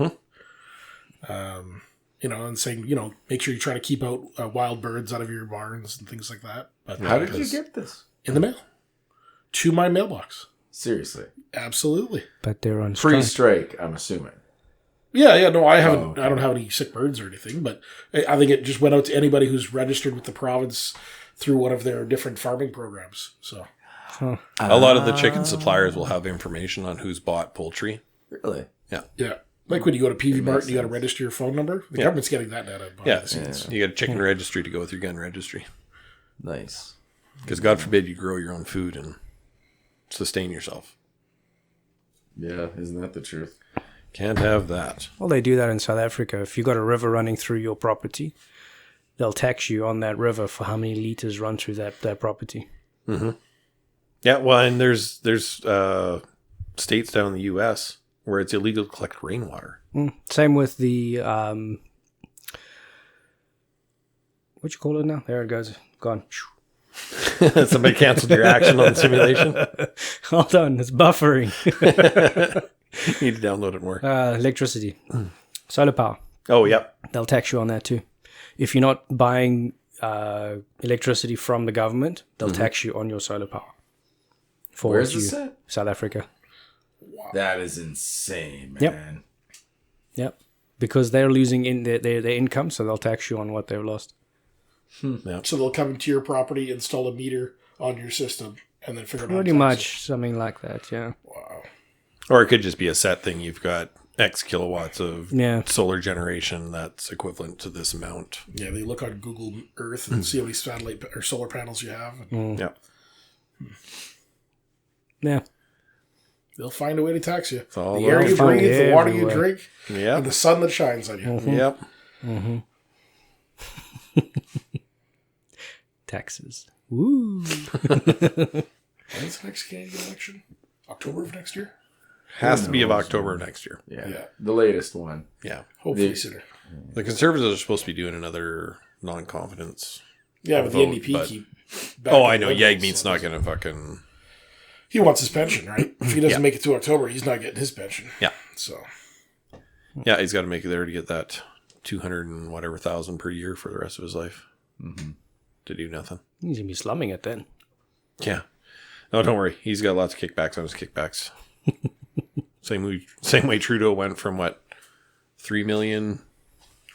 And saying, make sure you try to keep out wild birds out of your barns and things like that. But How did you get this? in the mail to my mailbox? Seriously. Absolutely. But they're on Free strike. strike, I'm assuming. Yeah. No, I haven't. Oh, okay. I don't have any sick birds or anything. But I think it just went out to anybody who's registered with the province through one of their different farming programs. So A lot of the chicken suppliers will have information on who's bought poultry. Really? yeah, like when you go to PV Mart and you got to register your phone number. The government's getting that data behind Yeah, the scenes. you got a chicken registry to go with your gun registry. Nice. Because God forbid you grow your own food and sustain yourself. Yeah, isn't that the truth? Can't have that. Well, they do that in South Africa. If you've got a river running through your property, they'll tax you on that river for how many liters run through that property. Yeah, well, and there's states down in the U.S. where it's illegal to collect rainwater. Same with the what you call it now? There it goes, gone. Somebody canceled your action on the simulation. Hold on, it's buffering. You need to download it more. Electricity, solar power. Oh, yep. They'll tax you on that too. If you're not buying electricity from the government, they'll tax you on your solar power. For Where's what this you- at? South Africa. That is insane, Yep. man. Yep. Because they're losing in their income, so they'll tax you on what they've lost. So they'll come to your property, install a meter on your system, and then figure out how to Pretty tax much something like that, yeah. it. Wow. Or it could just be a set thing. You've got X kilowatts of Yeah. solar generation that's equivalent to this amount. Yeah, they look on Google Earth and see how many satellite or solar panels you have. And Yeah. Yeah. they'll find a way to tax you. all The air you found breathe, the water you everywhere. drink, Yep. and the sun that shines on you. Yep. Taxes. Woo. When's the next Canadian election? October of next year? Has to be of October of next year. Yeah. Yeah. The latest one. Yeah. Hopefully The- sooner. The Conservatives are supposed to be doing another non-confidence. Yeah, but the vote, NDP but- keep. Oh, backing I know. the Liberals, Yagmeet's so- not going to fucking... He wants his pension, right? If he doesn't Yeah. make it to October, he's not getting his pension. Yeah. So Yeah, he's got to make it there to get that 200 and whatever thousand per year for the rest of his life. To do nothing. He's going to be slumming it then. Yeah. No, don't worry. He's got lots of kickbacks on his kickbacks. Same way Trudeau went from, 3 million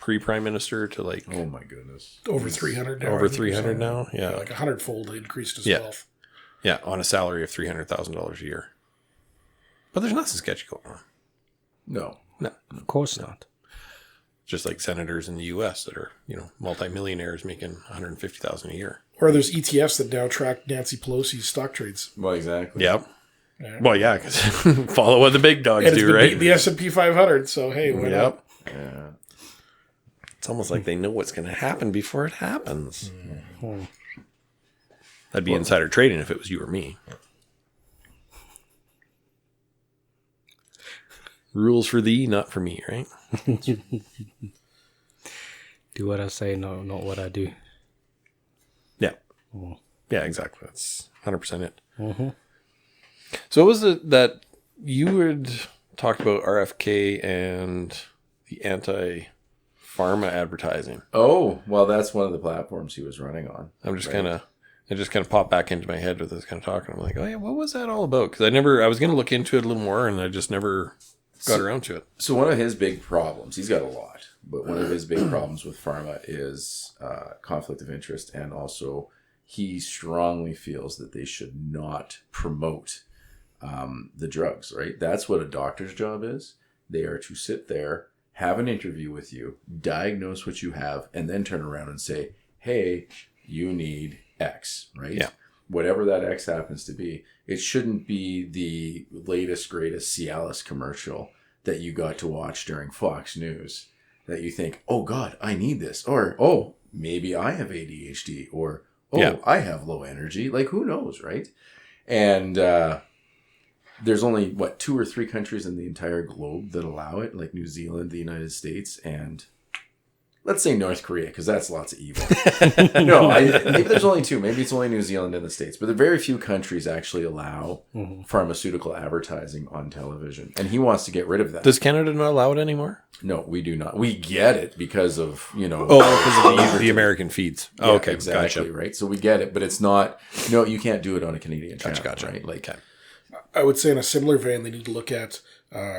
pre-prime minister to Oh my goodness. over 300 now. over I think, or 300 something. now. Yeah. Like 100-fold increased his Yeah. wealth. Yeah, on a salary of $300,000 a year. But there's nothing sketchy going on. No. No. Of course not. Just like senators in the U.S. that are, multimillionaires making $150,000 a year. Or there's ETFs that now track Nancy Pelosi's stock trades. Well, exactly. Yep. Well, yeah, because follow what the big dogs And it's do, been right? beating the S&P 500, so hey, why not? Yep. Yeah. It's almost like they know what's going to happen before it happens. That'd be insider trading if it was you or me. Rules for thee, not for me, right? Do what I say, no, not what I do. Yeah. Oh. Yeah, exactly. That's 100% it. Mm-hmm. So what was it that you had talked about RFK and the anti-pharma advertising? Oh, well, that's one of the platforms he was running on. I'm just Right. it just kind of popped back into my head with this kind of talking. I'm like, oh yeah, what was that all about? Because I was going to look into it a little more, and I just never got around to it. So one of his big problems, he's got a lot, but one of his big problems with pharma is conflict of interest, and also he strongly feels that they should not promote the drugs, right? That's what a doctor's job is. They are to sit there, have an interview with you, diagnose what you have, and then turn around and say, hey, you need X, right? Yeah. Whatever that X happens to be. It shouldn't be the latest, greatest Cialis commercial that you got to watch during Fox News that you think, oh God, I need this. Or, oh, maybe I have ADHD. Or, oh, Yeah. I have low energy. Like, who knows, right? And there's only, 2 or 3 countries in the entire globe that allow it, like New Zealand, the United States, and let's say North Korea, because that's lots of evil. No, maybe there's only 2. Maybe it's only New Zealand and the States. But there are very few countries actually allow pharmaceutical advertising on television. And he wants to get rid of that. Does Canada not allow it anymore? No, we do not. We get it because of, Because of the American feeds. Yeah, Oh, okay, exactly, gotcha. right? So we get it, but it's not, no, you can't do it on a Canadian channel, Gotcha. right? Like, Okay. I would say in a similar vein, they need to look at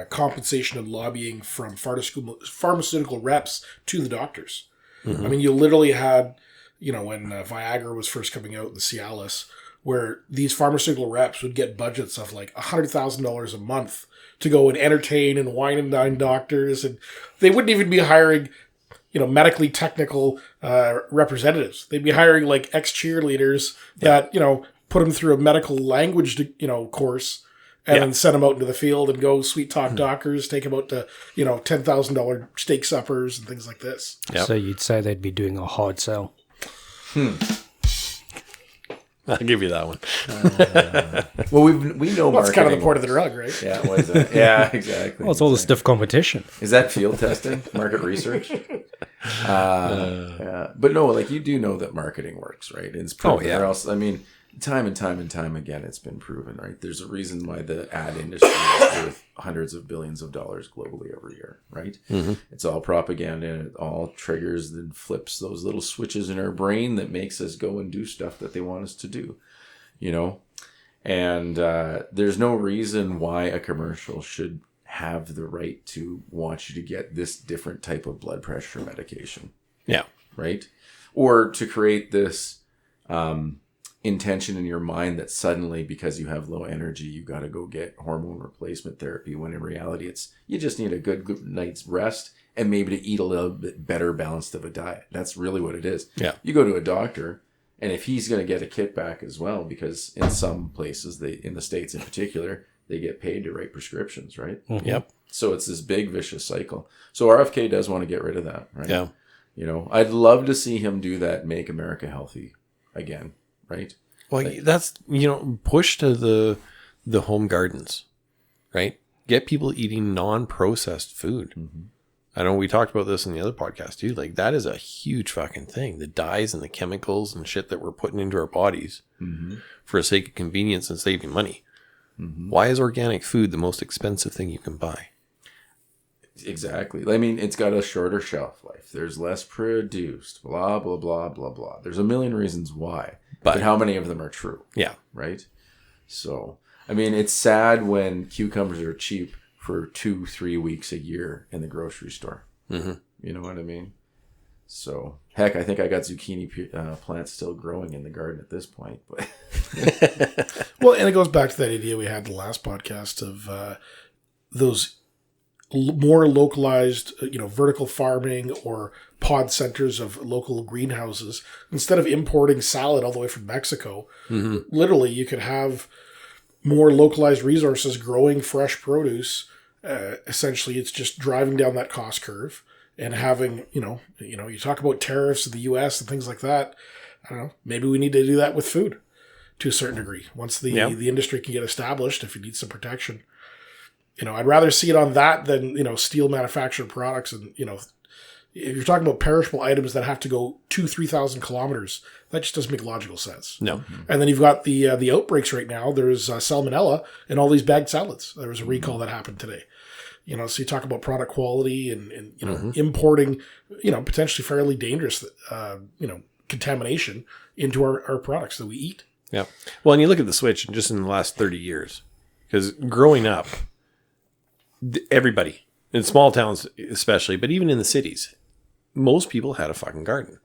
compensation and lobbying from pharmaceutical reps to the doctors. I mean, you literally had, when Viagra was first coming out, the Cialis, where these pharmaceutical reps would get budgets of like $100,000 a month to go and entertain and wine and dine doctors, and they wouldn't even be hiring, medically technical representatives. They'd be hiring like ex-cheerleaders that, put them through a medical language, course, and then send them out into the field and go sweet talk doctors, take them out to, $10,000 steak suppers and things like this. Yep. So you'd say they'd be doing a hard sell. I'll give you that one. well, we know Well, that's kind of the marketing point of the drug, right? Yeah, what is it? Yeah, exactly. Well, it's all the stiff competition. Is that field testing, market research? Yeah. But no, like you do know that marketing works, right? And it's proven. yeah. Or else, I mean, time and time again, it's been proven, right? There's a reason why the ad industry is worth hundreds of billions of dollars globally every year, right? It's all propaganda, and it all triggers and flips those little switches in our brain that makes us go and do stuff that they want us to do, And there's no reason why a commercial should have the right to want you to get this different type of blood pressure medication, Yeah. right? Or to create this intention in your mind that suddenly, because you have low energy, you got to go get hormone replacement therapy, when in reality it's you just need a good night's rest and maybe to eat a little bit better balanced of a diet. That's really what it is. Yeah. You go to a doctor, and if he's going to get a kickback as well, because in some places, in the States in particular, they get paid to write prescriptions, right? Yep. So it's this big vicious cycle. So RFK does want to get rid of that, right? Yeah. I'd love to see him do that, make America healthy again, right? Well, that's, push to the home gardens, right? Get people eating non-processed food. I know we talked about this in the other podcast too. Like, that is a huge fucking thing. The dyes and the chemicals and shit that we're putting into our bodies for the sake of convenience and saving money. Why is organic food the most expensive thing you can buy? Exactly. I mean, it's got a shorter shelf life. There's less produced, blah, blah, blah, blah, blah. There's a million reasons why. But how many of them are true? Yeah. Right? So, I mean, it's sad when cucumbers are cheap for 2-3 weeks a year in the grocery store. You know what I mean? So, heck, I think I got zucchini plants still growing in the garden at this point. But Well, and it goes back to that idea we had in the last podcast of those more localized, vertical farming or pod centers of local greenhouses. Instead of importing salad all the way from Mexico, literally you could have more localized resources growing fresh produce. Essentially, it's just driving down that cost curve and having, you talk about tariffs in the U.S. and things like that. I don't know. Maybe we need to do that with food to a certain degree. Once the industry can get established, if you need some protection. I'd rather see it on that than, steel manufactured products. And, if you're talking about perishable items that have to go 3,000 kilometers, that just doesn't make logical sense. No. And then you've got the outbreaks right now. There's salmonella in all these bagged salads. There was a recall that happened today. So you talk about product quality and importing, potentially fairly dangerous, contamination into our products that we eat. Yeah. Well, and you look at the switch just in the last 30 years, because growing up, everybody, in small towns especially, but even in the cities, most people had a fucking garden,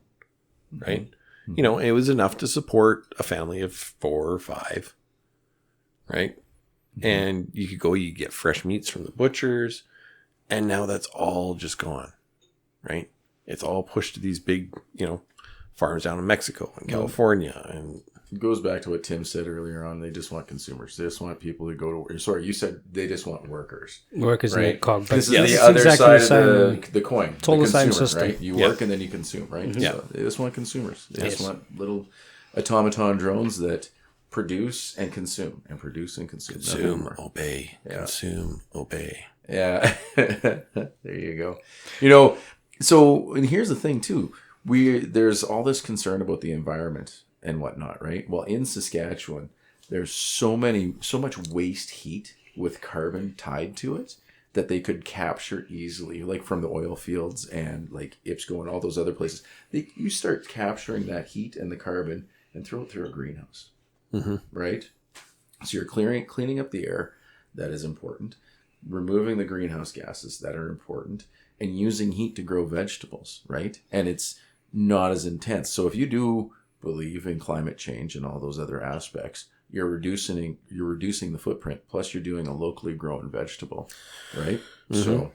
right? Mm-hmm. It was enough to support a family of 4 or 5, right? Mm-hmm. And you get fresh meats from the butchers, and now that's all just gone, right? It's all pushed to these big, farms down in Mexico and California. And it goes back to what Tim said earlier on. They just want consumers. They just want people to go to work. Sorry, you said they just want workers. Workers right? need cog. This is the other side of the coin. It's all the same consumer, system. Right? You work and then you consume, right? Mm-hmm. Yeah. So they just want consumers. They just want little automaton drones that produce and consume and produce and consume. Consume, obey. Yeah. Consume, obey. Yeah. There you go. So, and here's the thing too. There's all this concern about the environment and whatnot, right? Well, in Saskatchewan, there's so much waste heat with carbon tied to it that they could capture easily, like from the oil fields and like IPSCO and all those other places. You start capturing that heat and the carbon and throw it through a greenhouse, right? So you're cleaning up the air. That is important. Removing the greenhouse gases that are important, and using heat to grow vegetables, right? And it's not as intense. So if you do believe in climate change and all those other aspects, you're reducing the footprint. Plus, you're doing a locally grown vegetable, right? Mm-hmm.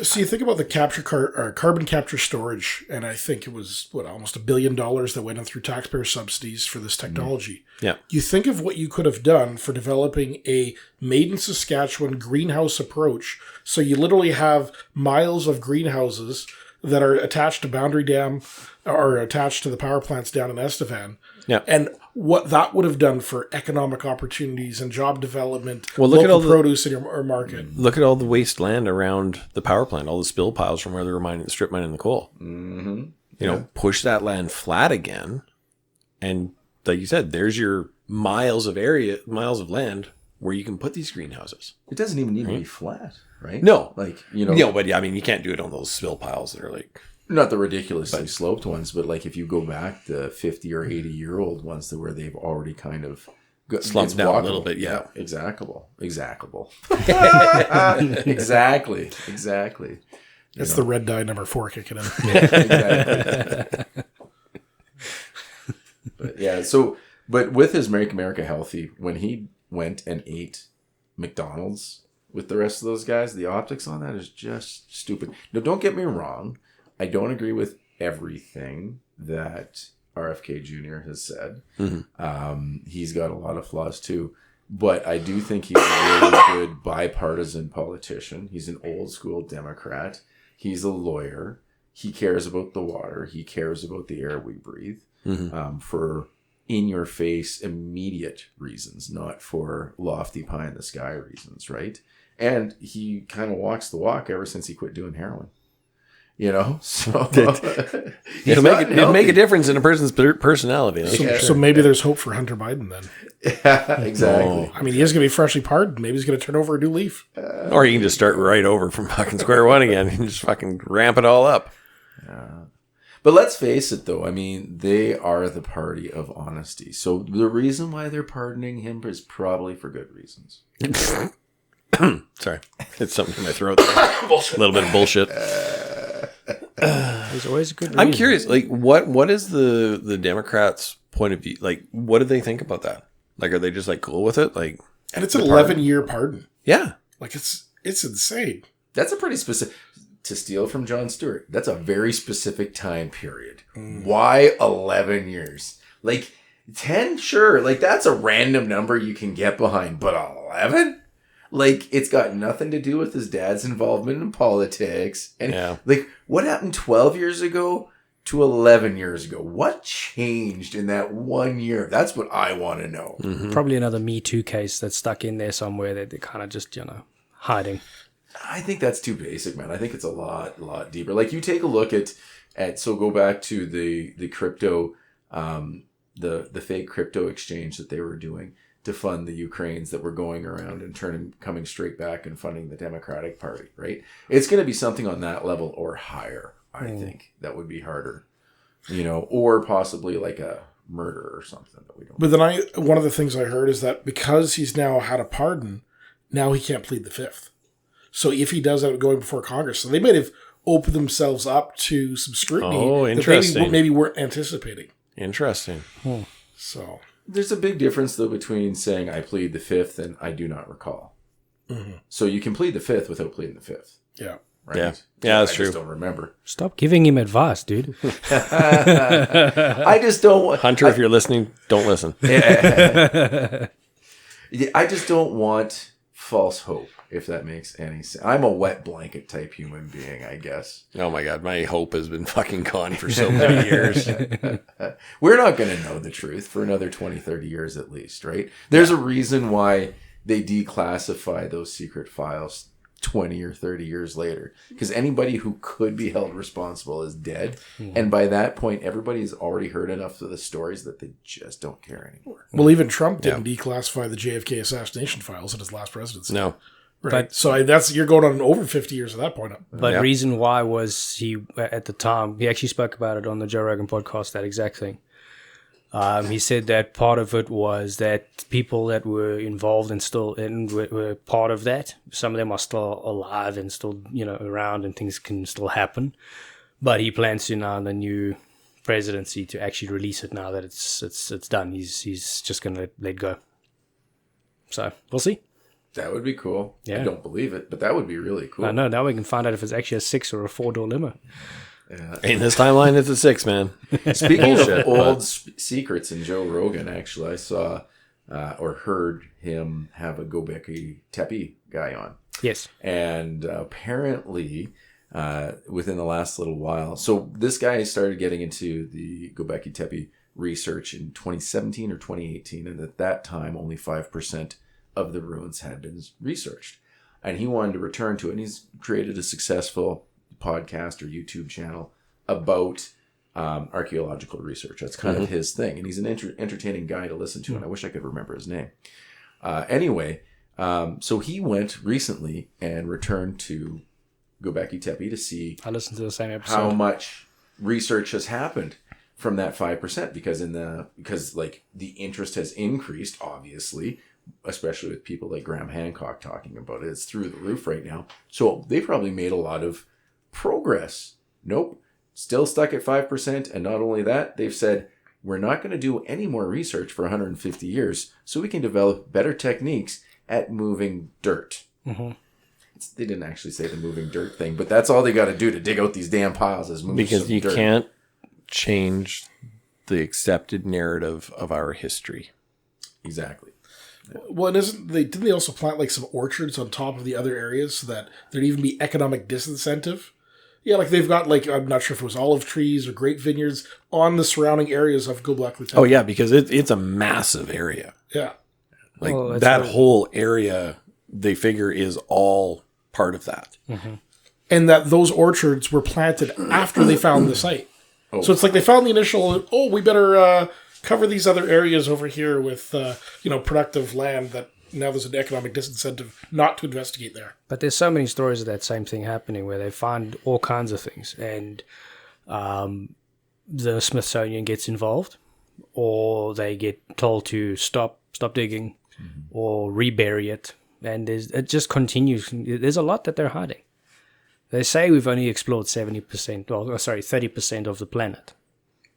So you think about the carbon capture storage, and I think it was almost $1 billion that went in through taxpayer subsidies for this technology. Yeah. You think of what you could have done for developing a made in Saskatchewan greenhouse approach. So you literally have miles of greenhouses that are attached to Boundary Dam or attached to the power plants down in Estevan. Yeah. And what that would have done for economic opportunities and job development, look at all the produce in your market. Look at all the waste land around the power plant, all the spill piles from where they were strip mining the coal. Mm-hmm. Push that land flat again. And like you said, there's your miles of land where you can put these greenhouses. It doesn't even need to be flat, right? No. But you can't do it on those spill piles that are like... Not the ridiculously sloped ones, but like if you go back the 50 or 80-year-old ones where they've already kind of slumped down a little bit, yeah. Exactly. Exactly. It's the red dye number 4 kicking in. Exactly. But with his Make America Healthy, when he went and ate McDonald's with the rest of those guys, the optics on that is just stupid. Now, don't get me wrong. I don't agree with everything that RFK Jr. has said. Mm-hmm. He's got a lot of flaws too. But I do think he's a really good bipartisan politician. He's an old school Democrat. He's a lawyer. He cares about the water. He cares about the air we breathe for in-your-face, immediate reasons, not for lofty pie-in-the-sky reasons, right? And he kind of walks the walk ever since he quit doing heroin. So it'll make a difference in a person's personality. So maybe there's hope for Hunter Biden then. Yeah, exactly. I mean, he is going to be freshly pardoned. Maybe he's going to turn over a new leaf. Or he can just start right over from fucking square one again and just fucking ramp it all up. But let's face it, though. I mean, they are the party of honesty. So the reason why they're pardoning him is probably for good reasons. Sorry. It's something in my throat there. A little bit of bullshit. There's always a good reason. I'm curious, like, what is the Democrats' point of view? Like, what do they think about that? Like, are they just, like, cool with it? Like, and it's an 11-year pardon. Yeah. Like, it's insane. That's a pretty specific... To steal from Jon Stewart, that's a very specific time period. Why 11 years? Like, 10, sure. Like, that's a random number you can get behind. But 11? Like, it's got nothing to do with his dad's involvement in politics. And, like, what happened 12 years ago to 11 years ago? What changed in that 1 year? That's what I want to know. Probably another Me Too case that's stuck in there somewhere that they kind of just, hiding. I think that's too basic, man. I think it's a lot deeper. Like you take a look at so go back to the crypto, the fake crypto exchange that they were doing to fund the Ukrainians that were going around and coming straight back and funding the Democratic Party, right? It's going to be something on that level or higher, I think. That would be harder, or possibly like a murder or something that we don't. But then one of the things I heard is that because he's now had a pardon, now he can't plead the fifth. So if he does end up going before Congress, so they might have opened themselves up to some scrutiny that maybe weren't anticipating. Interesting. So there's a big difference, though, between saying I plead the fifth and I do not recall. Mm-hmm. So you can plead the fifth without pleading the fifth. Yeah. Right? Yeah, that's true. I just don't remember. Stop giving him advice, dude. I just don't... Hunter, if you're listening, don't listen. I just don't want false hope, if that makes any sense. I'm a wet blanket type human being, I guess. Oh my God, my hope has been fucking gone for so many years. We're not going to know the truth for another 20, 30 years at least, right? There's a reason why they declassify those secret files 20 or 30 years later, because anybody who could be held responsible is dead. And by that point, everybody's already heard enough of the stories that they just don't care anymore. Well, even Trump didn't declassify the JFK assassination files in his last presidency. No. Right. But- so you're going on over 50 years at that point. But reason why was he, at the time, he actually spoke about it on the Joe Rogan podcast, that exact thing. He said that part of it was that people that were involved and were part of that, some of them are still alive and still, around, and things can still happen. But he plans to now in the new presidency to actually release it now that it's done. He's just going to let go. So we'll see. That would be cool. Yeah. I don't believe it, but that would be really cool. I know. Now we can find out if it's actually a 6 or a 4-door limo. In this timeline, it's a 6, man. Speaking of old secrets in Joe Rogan, actually, I saw or heard him have a Göbekli Tepe guy on. Yes. And apparently, within the last little while, so this guy started getting into the Göbekli Tepe research in 2017 or 2018, and at that time, only 5% of the ruins had been researched. And he wanted to return to it, and he's created a successful podcast or YouTube channel about archaeological research. That's kind of his thing, and he's an entertaining guy to listen to, and I wish I could remember his name. Anyway, so he went recently and returned to Göbekli Tepe to see I listened to the same episode. how much research has happened from that 5%, because the interest has increased, obviously, especially with people like Graham Hancock talking about it. It's through the roof right now. So they probably made a lot of progress. Nope. Still stuck at 5%. And not only that, they've said, we're not going to do any more research for 150 years so we can develop better techniques at moving dirt. Mm-hmm. They didn't actually say the moving dirt thing, but that's all they got to do to dig out these damn piles is move Because some you dirt. can't change the accepted narrative of our history. Exactly. Well, and didn't they also plant like some orchards on top of the other areas so that there'd even be economic disincentive? Yeah, like they've got I'm not sure if it was olive trees or grape vineyards on the surrounding areas of Göbekli Tepe. Oh, yeah, because it's a massive area. Yeah. Like Well, that right. whole area, they figure, is all part of that. And that those orchards were planted after they found the site. So it's like they found the initial, we better cover these other areas over here with, productive land that now there's an economic disincentive not to investigate there. But there's so many stories of that same thing happening where they find all kinds of things, and the Smithsonian gets involved, or they get told to stop digging, or rebury it, and it just continues. There's a lot that they're hiding. They say we've only explored 30% of the planet.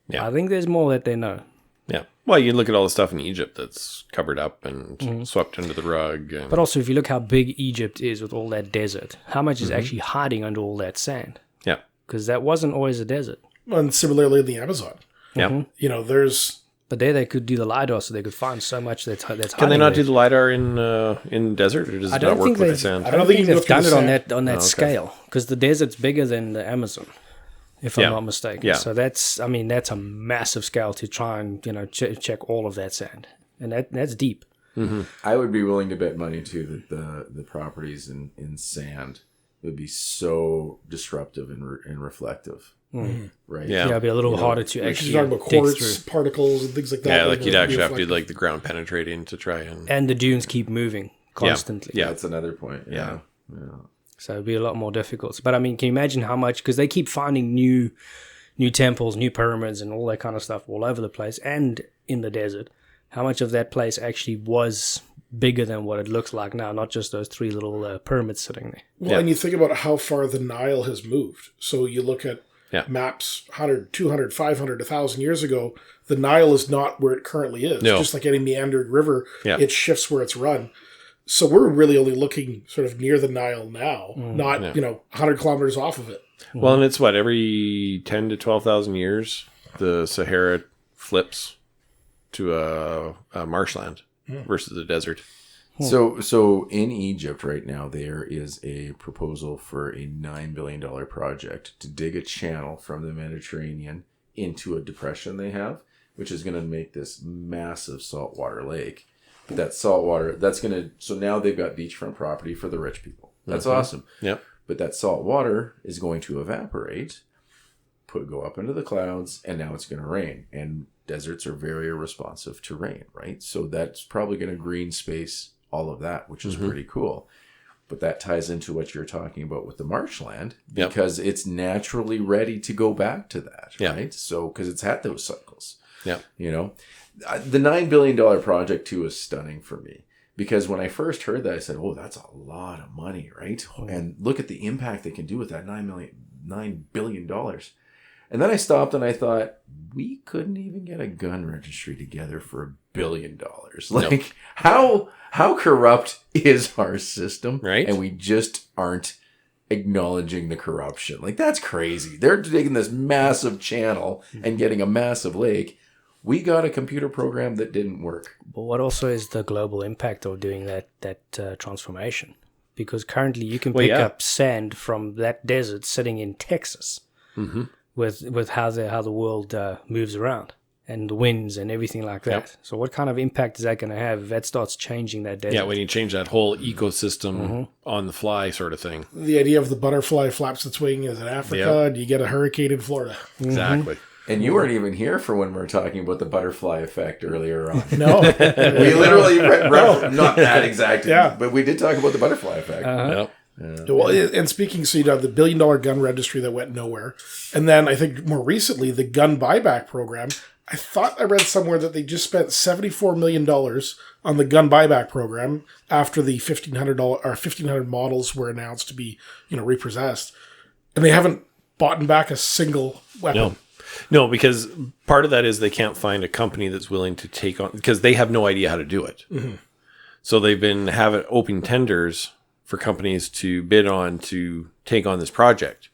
Yeah. I think there's more that they know. Yeah. Well, you look at all the stuff in Egypt that's covered up and swept under the rug. And, But also, if you look how big Egypt is with all that desert, how much is actually hiding under all that sand? yeah. Because that wasn't always a desert. And similarly in the Amazon. Yeah. There's... But there they could do the LiDAR, so they could find so much that's Can they hiding not there. do the LiDAR in desert, or does I it don't not work think with the they've- sand? I don't think think you can they've go done through it on the that scale, because the desert's bigger than the Amazon, if I'm not mistaken. Yeah. So that's a massive scale to try and check all of that sand, and that's deep. I would be willing to bet money too that the properties in sand would be so disruptive and reflective, right? Yeah. It'd be a little harder to Like actually you're talking about dig quartz through. particles and things like that. Yeah, that like would you'd be actually have to do reflective. like the ground penetrating to try and And the dunes keep moving constantly. Yeah. That's another point. Yeah. So it'd be a lot more difficult. But I mean, can you imagine how much? Because they keep finding new temples, new pyramids, and all that kind of stuff all over the place and in the desert. How much of that place actually was bigger than what it looks like now? Not just those three little pyramids sitting there. Well, and you think about how far the Nile has moved. So you look at maps 100, 200, 500, 1,000 years ago, the Nile is not where it currently is. No. Just like any meandering river, Yeah. it shifts where it's run. So we're really only looking sort of near the Nile now, not, 100 kilometers off of it. Well, and it's what, every 10 to 12,000 years the Sahara flips to a marshland versus a desert. So in Egypt right now, there is a proposal for a $9 billion project to dig a channel from the Mediterranean into a depression they have, which is going to make this massive saltwater lake. But that saltwater, so now they've got beachfront property for the rich people. That's awesome. Yep. But that salt water is going to evaporate, go up into the clouds, and now it's going to rain. And deserts are very responsive to rain, right? So that's probably going to green space all of that, which is pretty cool. But that ties into what you're talking about with the marshland, because it's naturally ready to go back to that, right? So, because it's had those cycles. Yeah. The $9 billion project too is stunning for me, because when I first heard that, I said, oh, that's a lot of money, right? And look at the impact they can do with that $9 billion. And then I stopped and I thought, we couldn't even get a gun registry together for $1 billion. Like, how corrupt is our system? Right. And we just aren't acknowledging the corruption. Like, that's crazy. They're taking this massive channel and getting a massive lake. We got a computer program that didn't work. But what also is the global impact of doing that transformation? Because currently you can pick up sand from that desert sitting in Texas with how the world moves around and the winds and everything like that. Yep. So what kind of impact is that going to have if that starts changing that desert? Yeah, when you change that whole ecosystem on the fly sort of thing. The idea of the butterfly flaps its wing is in Africa, and you get a hurricane in Florida. Exactly. And you weren't even here for when we were talking about the butterfly effect earlier on. No. We literally not that exact, but we did talk about the butterfly effect. Yep. Well, and speaking, so you have the $1 billion gun registry that went nowhere. And then I think more recently, the gun buyback program. I thought I read somewhere that they just spent $74 million on the gun buyback program after the $1,500 models were announced to be, repossessed. And they haven't bought back a single weapon. No, because part of that is they can't find a company that's willing to take on, because they have no idea how to do it. So they've been having open tenders for companies to bid on to take on this project.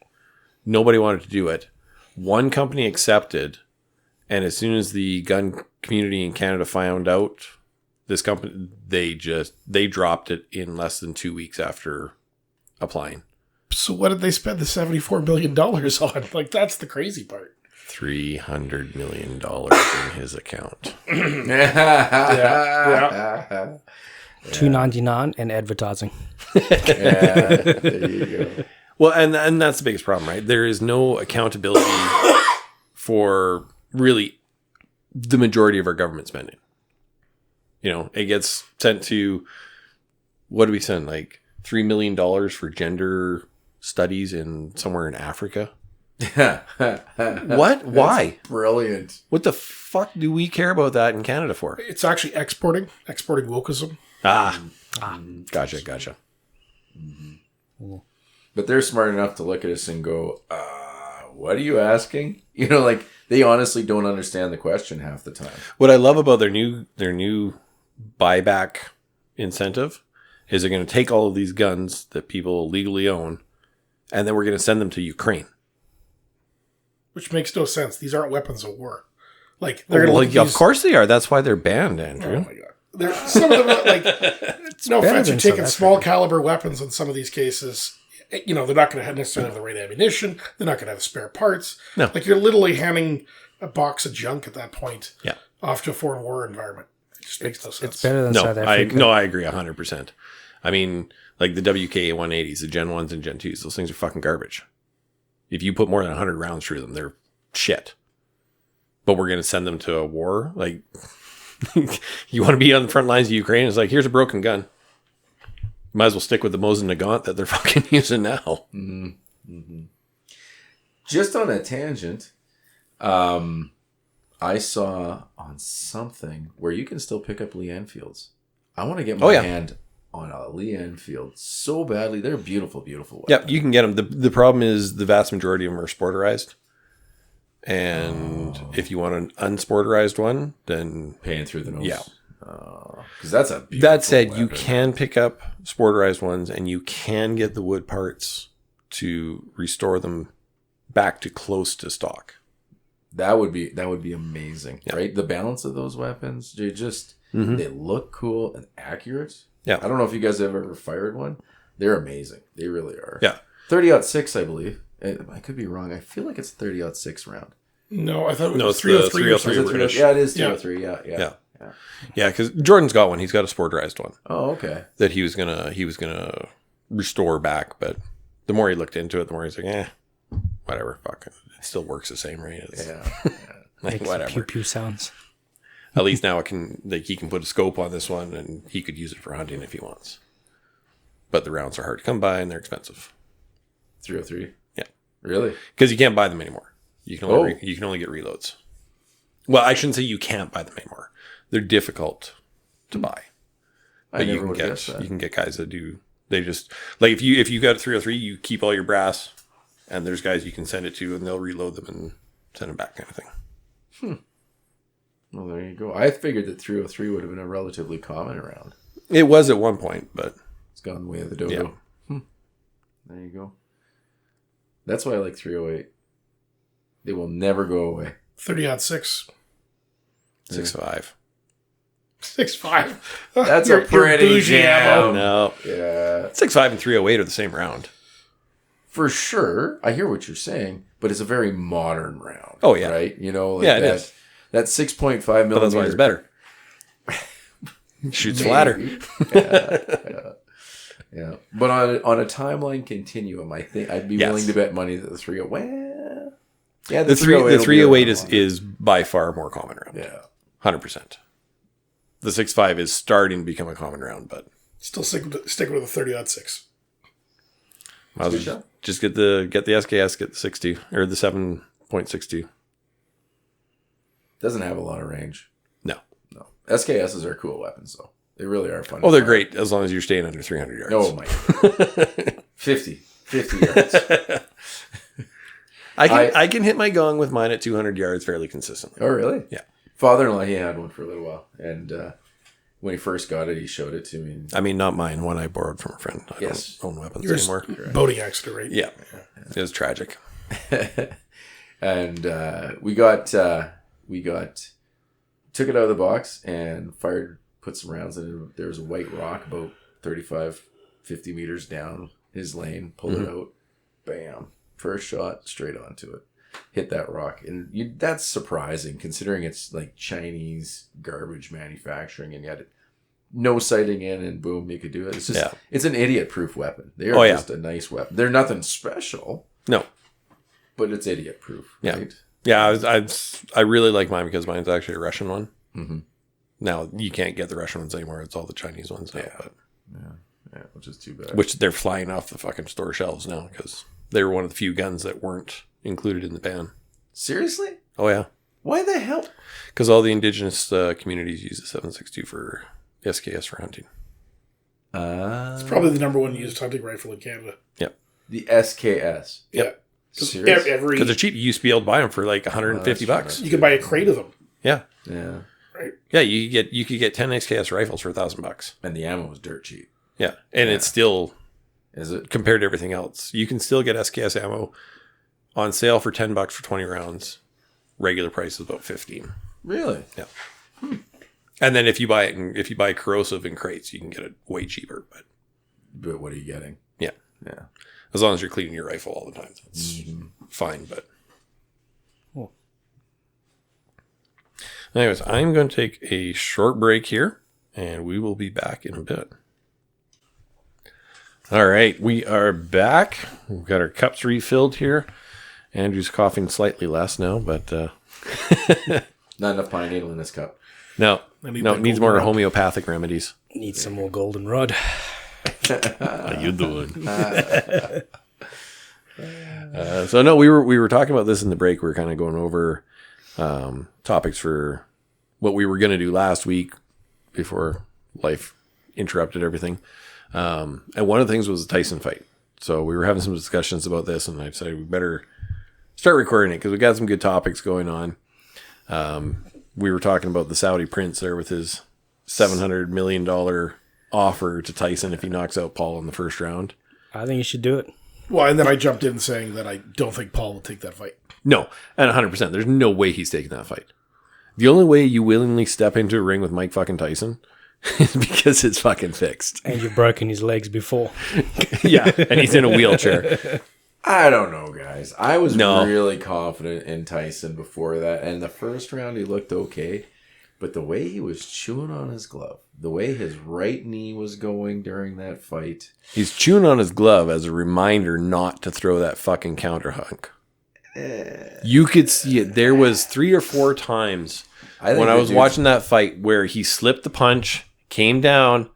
Nobody wanted to do it. One company accepted, and as soon as the gun community in Canada found out this company, they dropped it in less than 2 weeks after applying. So what did they spend the $74 million on? Like, that's the crazy part. $300 million in his account. Yeah. $2.99 and advertising. There you go. Well, and that's the biggest problem, right? There is no accountability for really the majority of our government spending. It gets sent to, what do we send? Like $3 million for gender studies somewhere in Africa. What? Why? Brilliant. What the fuck do we care about that in Canada for? It's actually exporting wokeism. Gotcha. But they're smart enough to look at us and go, what are you asking? Like, they honestly don't understand the question half the time. What I love about their new buyback incentive is they're going to take all of these guns that people legally own, and then we're going to send them to Ukraine. Which makes no sense. These aren't weapons of war. Like, they're Well, going to of course they are. That's why they're banned, Andrew. Oh my god! Some of them, like, no offense, you're than taking South small caliber weapons in some of these cases. They're not going to necessarily have the right ammunition. They're not going to have spare parts. No. Like, you're literally handing a box of junk at that point Yeah. off to a foreign war environment. Just makes no sense. It's better than No, South I Africa. agree 100%. I mean, like the WK 180s, the Gen 1s and Gen 2s, those things are fucking garbage. If you put more than 100 rounds through them, they're shit. But we're going to send them to a war? Like, you want to be on the front lines of Ukraine? It's like, here's a broken gun. Might as well stick with the Mosin Nagant that they're fucking using now. Just on a tangent, I saw on something where you can still pick up Lee Enfields. I want to get my hand on a Lee Enfield so badly. They're beautiful, beautiful weapons. Yep, you can get them. The problem is the vast majority of them are sporterized. And if you want an unsporterized one, then Paying through the nose. Yeah. Because that's a beautiful that said, you weapon. can pick up sporterized ones and you can get the wood parts to restore them back to close to stock. That would be amazing, right? The balance of those weapons, they just they look cool and accurate. Yeah. I don't know if you guys have ever fired one. They're amazing. They really are. Yeah. 30-06, I believe. I could be wrong. I feel like it's 30-06 round. No, I thought it No, was it's the 303 or 303 something. British. Yeah, it is Yeah. 303. Yeah. Yeah, because Jordan's got one. He's got a sporterized one Oh, okay. that he was gonna restore back. But the more he looked into it, the more he's like, whatever, fuck it. It still works the same, right? It's, Yeah. like, Makes whatever. pew pew sounds. At least now he can put a scope on this one and he could use it for hunting if he wants. But the rounds are hard to come by and they're expensive 303. Yeah. Really? because you can't buy them anymore. You can only get reloads. Well, I shouldn't say you can't buy them anymore. They're difficult to buy. I But you never can would get guess that. you can get guys that do. They just like if you got a 303, you keep all your brass, and there's guys you can send it to, and they'll reload them and send them back, kind of thing. Well, there you go. I figured that 303 would have been a relatively common round. It was at one point, but It's gone the way of the dodo. There you go. That's why I like 308. They will never go away. 30-06. 6.5. 6.5. That's You're- a pretty you're bougie jam. ammo. No, Yeah. 6.5 and 308 are the same round. For sure. I hear what you're saying, but it's a very modern round. Oh, yeah. Right? You know, like Yeah, it that, is. that 6.5 millimeter. But that's why it's better. Shoots flatter. Yeah. But on a timeline continuum, I think I'd be Yes. willing to bet money that the 308. Well, yeah, The 308 308 will be is by far more common round. Yeah. 100%. The 6.5 is starting to become a common round, but Still stick with the 30-06. might as Good well shot. just get the SKS, get the 60 or the 7.62. Doesn't have a lot of range. No. No. SKSs are cool weapons, though. They really are fun. Oh, to they're fire. great as long as you're staying under 300 yards. Oh, my God. 50 yards. I can hit my gong with mine at 200 yards fairly consistently. Oh, really? Yeah. Father-in-law, he had one for a little while. And when he first got it, he showed it to me. I mean, not mine. One I borrowed from a friend. I Yes. don't own weapons Yours, anymore. boating accident, right? Yeah. It was tragic. And we got took it out of the box and fired, put some rounds in it. There was a white rock about 35, 50 meters down his lane, pulled it out, bam, first shot straight onto it, hit that rock. And that's surprising considering it's like Chinese garbage manufacturing, and yet no sighting in, and boom, you could do it. It's just, it's an idiot proof weapon. They're just a nice weapon. They're nothing special, No. but it's idiot proof, Yeah. right? Yeah, I really like mine because mine's actually a Russian one. Mm-hmm. Now, you can't get the Russian ones anymore. It's all the Chinese ones now. Yeah. Yeah, which is too bad. Which they're flying off the fucking store shelves now because they were one of the few guns that weren't included in the ban. Seriously? Oh, yeah. Why the hell? Because all the indigenous communities use the 7.62 for SKS for hunting. It's probably the number one used hunting rifle in Canada. Yep. The SKS. Yeah. Serious? Every Because they're cheap. You used to be able to buy them for like 150 bucks. you could buy a crate of them, Yeah. Yeah. right? Yeah, you could get 10 SKS rifles for $1,000. And the ammo was dirt cheap. Yeah. And it's still, Is it? compared to everything else, you can still get SKS ammo on sale for $10 for 20 rounds. Regular price is about 15. Really? Yeah. And then if you buy corrosive in crates, you can get it way cheaper. But But what are you getting? yeah, Yeah. as long as you're cleaning your rifle all the time, that's fine. But Cool. Anyways, I'm going to take a short break here, and we will be back in a bit. All right, we are back. We've got our cups refilled here. Andrew's coughing slightly less now, but Not enough pine needle in this cup. no, need it that needs more goldenrod. homeopathic remedies. Need some more goldenrod. How you doing? So no, we were talking about this in the break. We were kind of going over topics for what we were going to do last week before life interrupted everything. And one of the things was the Tyson fight. So we were having some discussions about this, and I decided we better start recording it because we got some good topics going on. We were talking about the Saudi prince there with his $700 million offer to Tyson if he knocks out Paul in the first round. I think you should do it. Well, and then I jumped in saying that I don't think Paul will take that fight. No, and 100%. There's no way he's taking that fight. The only way you willingly step into a ring with Mike fucking Tyson is because it's fucking fixed. And you've broken his legs before. Yeah, and he's in a wheelchair. I don't know, guys. I was No. really confident in Tyson before that. And the first round, he looked okay. But the way he was chewing on his glove, the way his right knee was going during that fight. He's chewing on his glove as a reminder not to throw that fucking counter hunk. You could see it. There was 3 or 4 times when I was watching that fight where he slipped the punch, came down,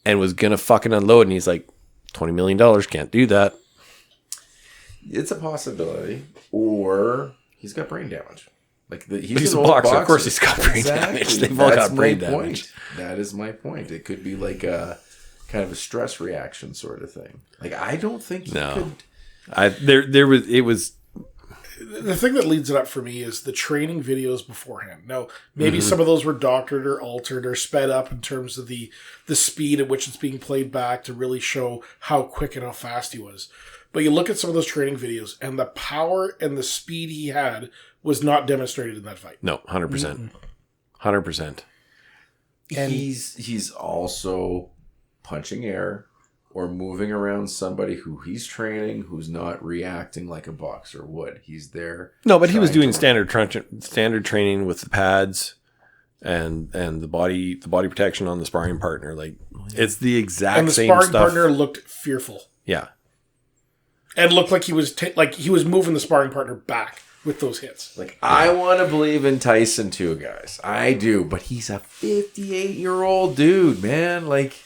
and was going to fucking unload. And he's like, $20 million, can't do that. It's a possibility. Or he's got brain damage. Like He's an a old boxer. Of course he's got brain damage. They've all got brain my damage. point. That is my point. It could be like a kind of a stress reaction sort of thing. Like, I don't think he could. It was The thing that leads it up for me is the training videos beforehand. Now, maybe some of those were doctored or altered or sped up in terms of the speed at which it's being played back to really show how quick and how fast he was. But you look at some of those training videos, and the power and the speed he had was not demonstrated in that fight. no 100%. 100%. And- He's also punching air or moving around somebody who he's training who's not reacting like a boxer would. He's there. No, but he was trying doing to- standard training with the pads and the body protection on the sparring partner. Like it's the exact And the same sparring stuff. partner looked fearful Yeah. and looked like he was he was moving the sparring partner back with those hits. Like, I want to believe in Tyson too, guys. I do, but he's a 58-year-old dude, man. Like,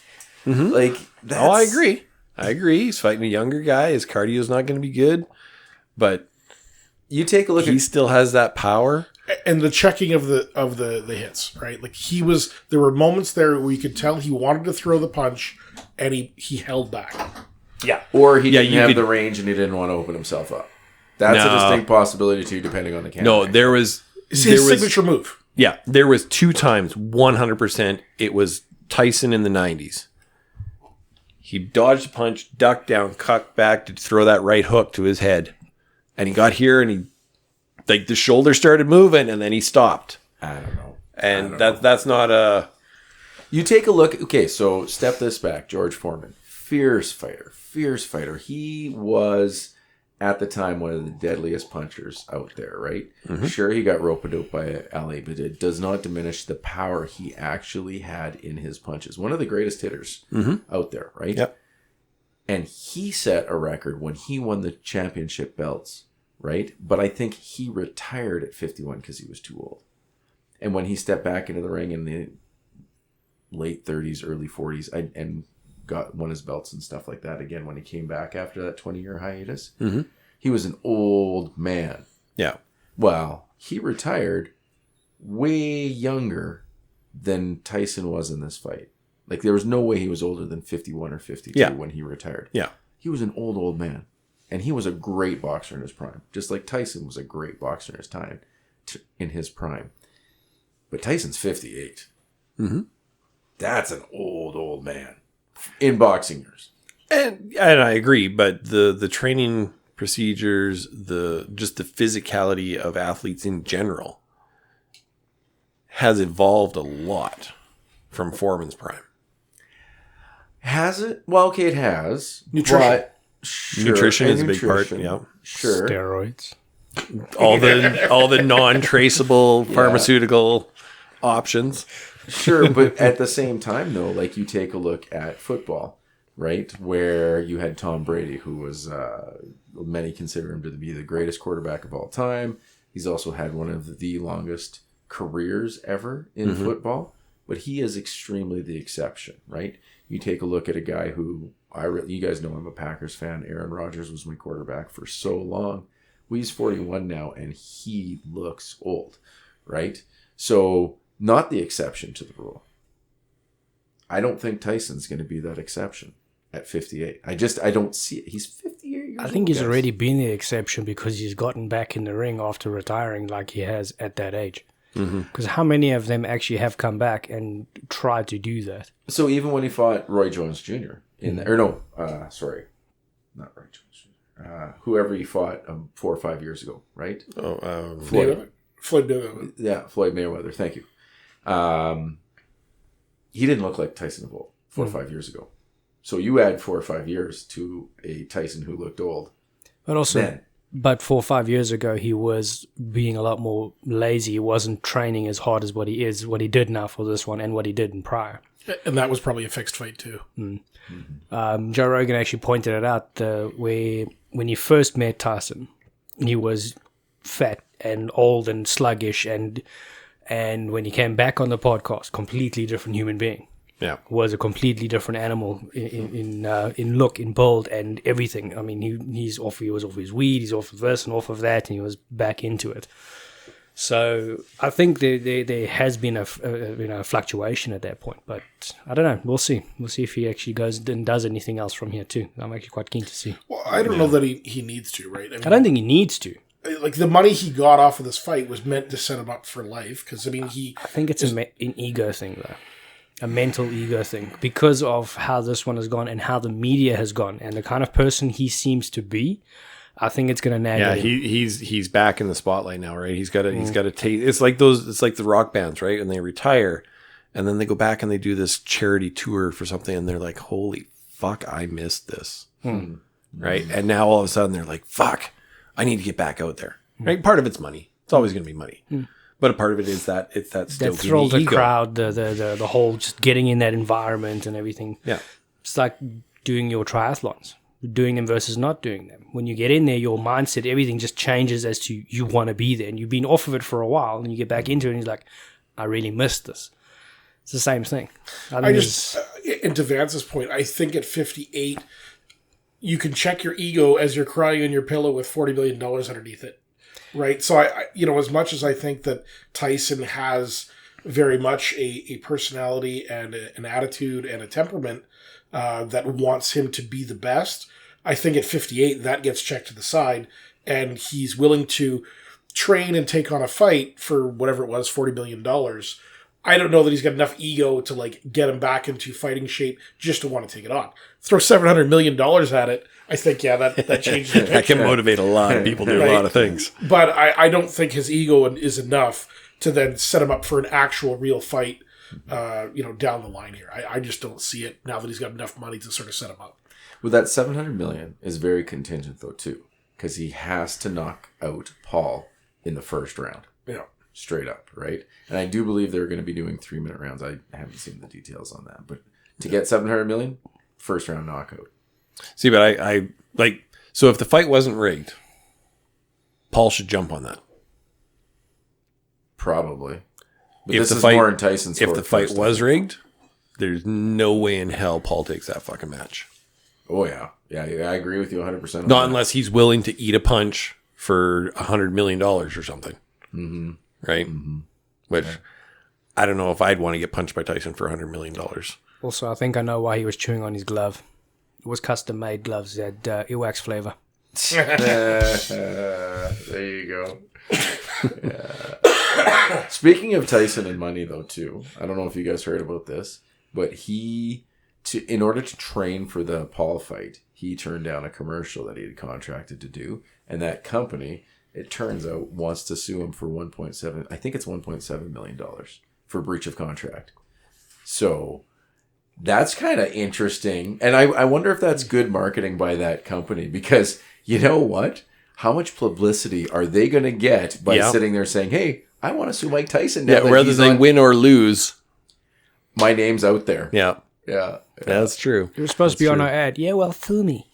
that's... Oh, I agree. He's fighting a younger guy. His cardio's not going to be good, but You take a look he still has that power. And the checking of the hits, right? Like there were moments there where you could tell he wanted to throw the punch and he held back. Yeah. Or he Yeah, didn't you have could- the range and he didn't want to open himself up. That's No. a distinct possibility too, depending on the camera. No, there was It's his signature move. Yeah, there was 2 times, 100%. It was Tyson in the 90s. He dodged a punch, ducked down, cocked back to throw that right hook to his head. And he got here and the shoulder started moving and then he stopped. I don't know. And that's not a... You take a look. Okay, so step this back. George Foreman, fierce fighter. He was at the time one of the deadliest punchers out there, right? Sure, he got rope-a-dope by Ali, but it does not diminish the power he actually had in his punches. One of the greatest hitters out there, right? Yep. And he set a record when he won the championship belts, right? But I think he retired at 51 because he was too old. And when he stepped back into the ring in the late 30s, early 40s, and won his belts and stuff like that again when he came back after that 20-year hiatus, he was an old man. Yeah. Well, he retired way younger than Tyson was in this fight. Like, there was no way he was older than 51 or 52 when he retired. Yeah. He was an old man. And he was a great boxer in his prime. Just like Tyson was a great boxer in his prime. But Tyson's 58. That's an old man in boxing years. And I agree, but the training procedures, just the physicality of athletes in general has evolved a lot from Foreman's prime. Has it? Well, okay, it has. Nutrition. But Nutrition is a big part, nutrition, yeah. Sure. Steroids. All the non-traceable pharmaceutical options. Sure, but at the same time, though, like you take a look at football, right, where you had Tom Brady, who was many consider him to be the greatest quarterback of all time. He's also had one of the longest careers ever in football, but he is extremely the exception, right? You take a look at a guy who you guys know I'm a Packers fan. Aaron Rodgers was my quarterback for so long. Well, he's 41 now, and he looks old, right? So not the exception to the rule. I don't think Tyson's going to be that exception at 58. I don't see it. He's 58 years old. I think he's guys. already been the exception because he's gotten back in the ring after retiring like he has at that age. Because how many of them actually have come back and tried to do that? So even when he fought Roy Jones Jr. Not Roy Jones Jr. Whoever he fought 4 or 5 years ago, right? Floyd Mayweather. Yeah, Floyd Mayweather. Thank you. He didn't look like Tyson of old 4 or 5 years ago. So you add 4 or 5 years to a Tyson who looked old. But also, Then, but 4 or 5 years ago, he was being a lot more lazy. He wasn't training as hard as what he did now for this one and what he did in prior. And that was probably a fixed fight too. Joe Rogan actually pointed it out where when you first met Tyson, he was fat and old and sluggish, and when he came back on the podcast, completely different human being. Yeah. Was a completely different animal in look, in build, and everything. I mean, he was off his weed, he's off of this and off of that, and he was back into it. So I think there has been a fluctuation at that point, but I don't know. We'll see. We'll see if he actually goes and does anything else from here too. I'm actually quite keen to see. Well, I don't know that he needs to, right? I don't think he needs to. Like the money he got off of this fight was meant to set him up for life. Because I think it's an ego thing though. A mental ego thing because of how this one has gone and how the media has gone and the kind of person he seems to be. I think it's going to nag. Yeah, at him. he's back in the spotlight now, right? He's got to take. It's like the rock bands, right? And they retire, and then they go back and they do this charity tour for something, and they're like, "Holy fuck, I missed this," right? And now all of a sudden they're like, "Fuck, I need to get back out there." Right? Part of it's money. It's always going to be money. But a part of it is that it's that still that thrill, the ego. crowd, the whole just getting in that environment and everything. Yeah. It's like doing your triathlons, doing them versus not doing them. When you get in there, your mindset, everything just changes as to you want to be there. And you've been off of it for a while and you get back into it and you're like, I really missed this. It's the same thing. and to Vance's point, I think at 58, you can check your ego as you're crying on your pillow with $40 million underneath it. Right. So I as much as I think that Tyson has very much a personality and an attitude and a temperament that wants him to be the best, I think at 58 that gets checked to the side, and he's willing to train and take on a fight for whatever it was, $40 million. I don't know that he's got enough ego to like get him back into fighting shape just to want to take it on. Throw $700 million at it. I think, that changes the picture. That can motivate a lot of people to do a lot of things. But I don't think his ego is enough to then set him up for an actual real fight, down the line here. I just don't see it now that he's got enough money to sort of set him up. Well, that $700 million is very contingent though too, because he has to knock out Paul in the first round. Yeah. Straight up, right? And I do believe they're going to be doing 3-minute rounds. I haven't seen the details on that, but to get $700 million, first round knockout. See, but I like, so if the fight wasn't rigged, Paul should jump on that. Probably. But If this the is fight- more in Tyson's If court the fight first, was rigged, there's no way in hell Paul takes that fucking match. Oh, yeah. Yeah, I agree with you 100% on Not that. unless he's willing to eat a punch for $100 million or something. Mm-hmm. Right? Mm-hmm. Which, I don't know if I'd want to get punched by Tyson for $100 million. Also, I think I know why he was chewing on his glove. It was custom-made gloves that had earwax flavor. There you go. Speaking of Tyson and money, though, too, I don't know if you guys heard about this, but in order to train for the Paul fight, he turned down a commercial that he had contracted to do, and that company, it turns out, wants to sue him for $1.7 million for breach of contract. So that's kind of interesting, and I wonder if that's good marketing by that company, because you know what? How much publicity are they going to get by sitting there saying, hey, I want to sue Mike Tyson now. Yeah, that whether he's they on- win or lose. my name's out there. Yeah, Yeah. that's true. You're supposed to be on true. our ad. Yeah, well, sue me.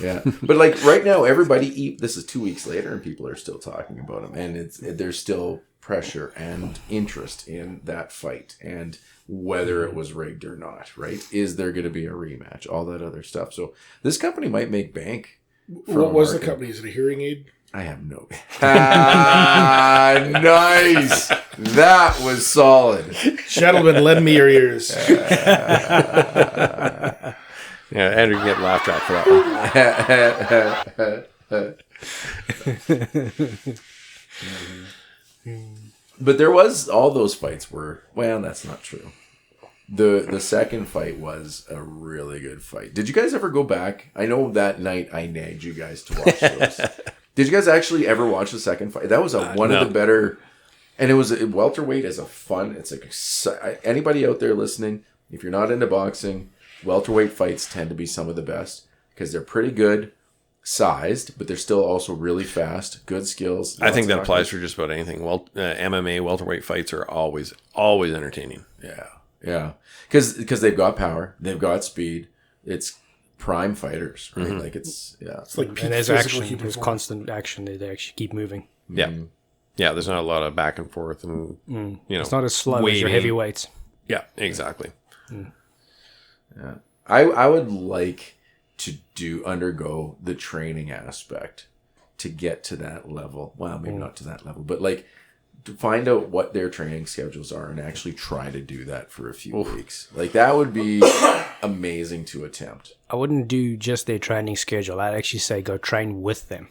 Yeah, but like right now, everybody. This is 2 weeks later, and people are still talking about him, and there's still pressure and interest in that fight, and whether it was rigged or not. Right? Is there going to be a rematch? All that other stuff. So this company might make bank. What was the market. company? Is it a hearing aid? I have no. Nice. That was solid. Gentlemen, lend me your ears. Yeah, Andrew can get laugh track for that one. But there was all those fights were, well, that's not true. The second fight was a really good fight. Did you guys ever go back? I know that night I nagged you guys to watch those. Did you guys actually ever watch the second fight? That was one no. of the better, and it was welterweight as a fun. It's like anybody out there listening, if you're not into boxing, welterweight fights tend to be some of the best because they're pretty good sized, but they're still also really fast, good skills. I think that lots of applies for just about anything. Well, MMA welterweight fights are always entertaining. Yeah, because they've got power, they've got speed. It's prime fighters, right? Like it's It's like peak And there's physical action. human There's form. constant action. They actually keep moving. Yeah, yeah. There's not a lot of back and forth, and you know, It's not as slow as waiting. your heavyweights. Yeah, exactly. I would like to undergo the training aspect to get to that level. Well, maybe not to that level, but like to find out what their training schedules are and actually try to do that for a few weeks. Like that would be amazing to attempt. I wouldn't do just their training schedule. I'd actually say go train with them.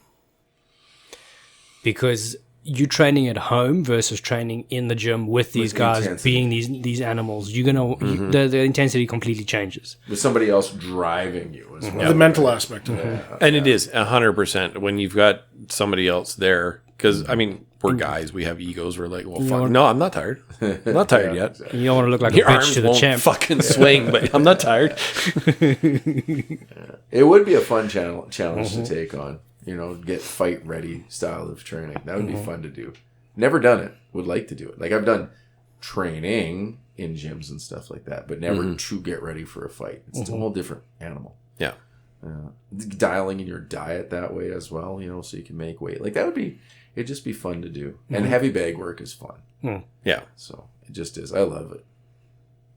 Because you training at home versus training in the gym with these guys intensity. being these animals, you're gonna the intensity completely changes. With somebody else driving you as well. The mental aspect of it. And it is 100% when you've got somebody else there. Because I mean, we're guys. We have egos. We're like, well, fuck. No, I'm not tired. I'm not tired yet. You don't want to look like Your a bitch arms to the won't champ. fucking swing, but I'm not tired. It would be a fun challenge to take on. You know, get fight ready style of training. That would be fun to do. Never done it. Would like to do it. Like I've done training in gyms and stuff like that, but never to get ready for a fight. It's a whole different animal. Yeah. Dialing in your diet that way as well, you know, so you can make weight. Like that would be, it'd just be fun to do. And heavy bag work is fun. Yeah. So it just is. I love it.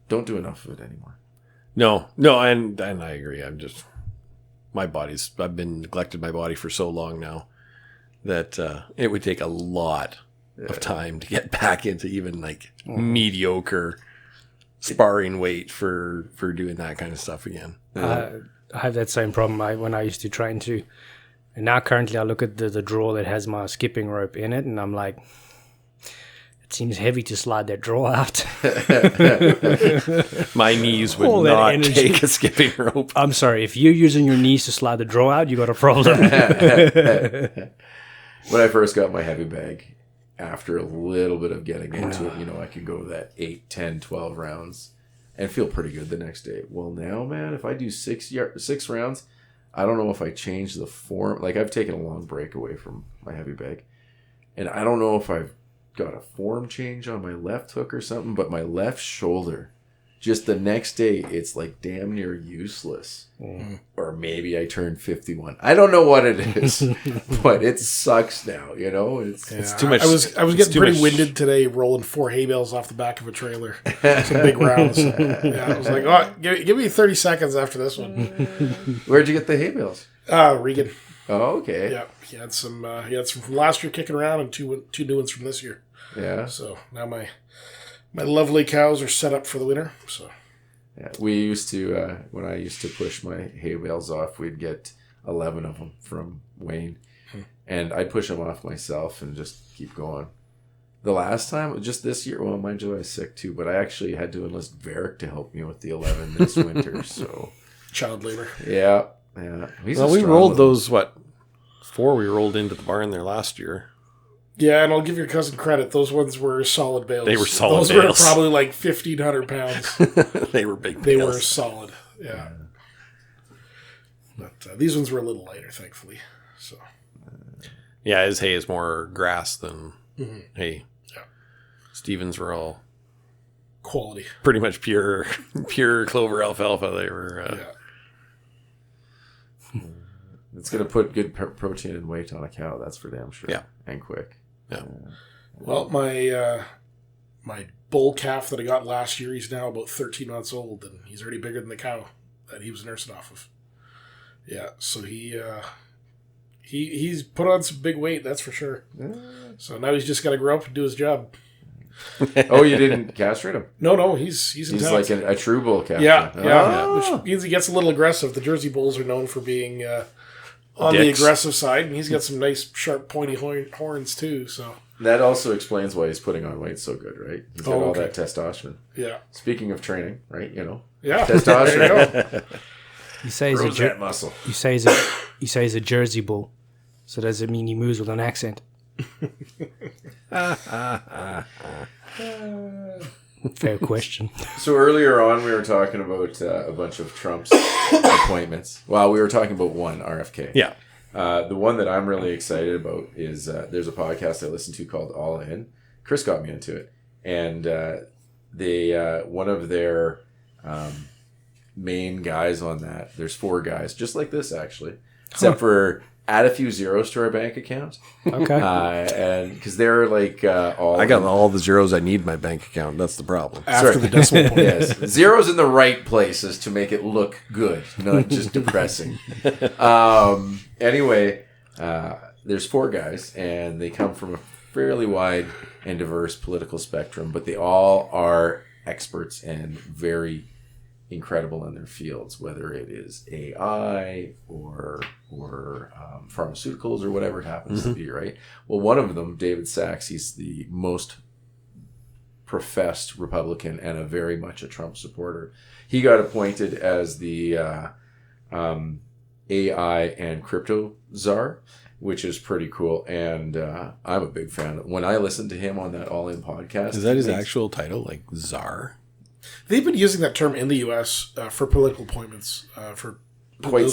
Don't do enough of it anymore. No, and I agree. I'm just I've been neglected my body for so long now that it would take a lot of time to get back into even like mediocre sparring weight for doing that kind of stuff again. I have that same problem when I used to train too. And now currently I look at the drawer that has my skipping rope in it and I'm like, it seems heavy to slide that drawer out. My knees All would that not energy. take a skipping rope. I'm sorry, if you're using your knees to slide the drawer out, you got a problem. When I first got my heavy bag, after a little bit of getting into it, you know, I could go that 8, 10, 12 rounds and feel pretty good the next day. Well, now, man, if I do 6 rounds, I don't know if I change the form. Like, I've taken a long break away from my heavy bag, and I don't know if I've got a form change on my left hook or something, but my left shoulder, just the next day, it's like damn near useless. Or maybe I turned 51. I don't know what it is, but it sucks now, you know? It's too much. I was it's getting too pretty much- winded today, rolling 4 hay bales off the back of a trailer. Some big rounds. Yeah, I was like, oh, give me 30 seconds after this one. Where'd you get the hay bales? Regan. Oh, okay. Yeah, he had some from last year kicking around and two new ones from this year. Yeah. So now my lovely cows are set up for the winter. So Yeah, we used to, when I used to push my hay bales off, we'd get 11 of them from Wayne. And I'd push them off myself and just keep going. The last time, just this year, well, mind you, I was sick too, but I actually had to enlist Varric to help me with the 11 this winter. So, child labor. yeah. He's a Well, we strong rolled little- those 4 we rolled into the barn there last year. Yeah, and I'll give your cousin credit. Those ones were solid bales. They were solid Those bales. were probably like 1,500 pounds. They were big. They bales. were solid. Yeah. But these ones were a little lighter, thankfully. So Yeah, his hay is more grass than hay. Yeah. Stevens were all Quality. pretty much pure clover alfalfa. They were. It's going to put good protein and weight on a cow. That's for damn sure. Yeah. And quick. Yeah. Well, my bull calf that I got last year, he's now about 13 months old, and he's already bigger than the cow that he was nursing off of. Yeah, so he's put on some big weight, that's for sure. So now he's just got to grow up and do his job. Oh, you didn't castrate him? No, he's He's intact. like a true bull calf. Yeah, Oh. which means he gets a little aggressive. The Jersey bulls are known for being on the Dicks. aggressive side, and he's got some nice, sharp, pointy horns too. So That also explains why he's putting on weight so good, right? He's got all that testosterone. yeah, Speaking of training, right? yeah, Testosterone. There you go. You say he's a Grows that muscle. you say he's a Jersey bull. So does it mean he moves with an accent? Fair question. So earlier on, we were talking about a bunch of Trump's appointments. Well, we were talking about one, RFK. Yeah. The one that I'm really excited about is there's a podcast I listen to called All In. Chris got me into it, and they one of their main guys on that. There's 4 guys, just like this actually, except for add a few zeros to our bank account, Okay. and because they're like all. I got all the zeros I need in my bank account. That's the problem. After the decimal point. Yes, zeros in the right places to make it look good, not just depressing. Anyway, there's 4 guys, and they come from a fairly wide and diverse political spectrum, but they all are experts and very incredible in their fields, whether it is AI or pharmaceuticals or whatever it happens to be, right? Well, one of them, David Sachs, he's the most professed Republican and a very much a Trump supporter. He got appointed as the AI and crypto czar, which is pretty cool. And I'm a big fan. When I listen to him on that All In podcast, Is that his he makes- actual title, like czar? They've been using that term in the U.S. For political appointments for Quite-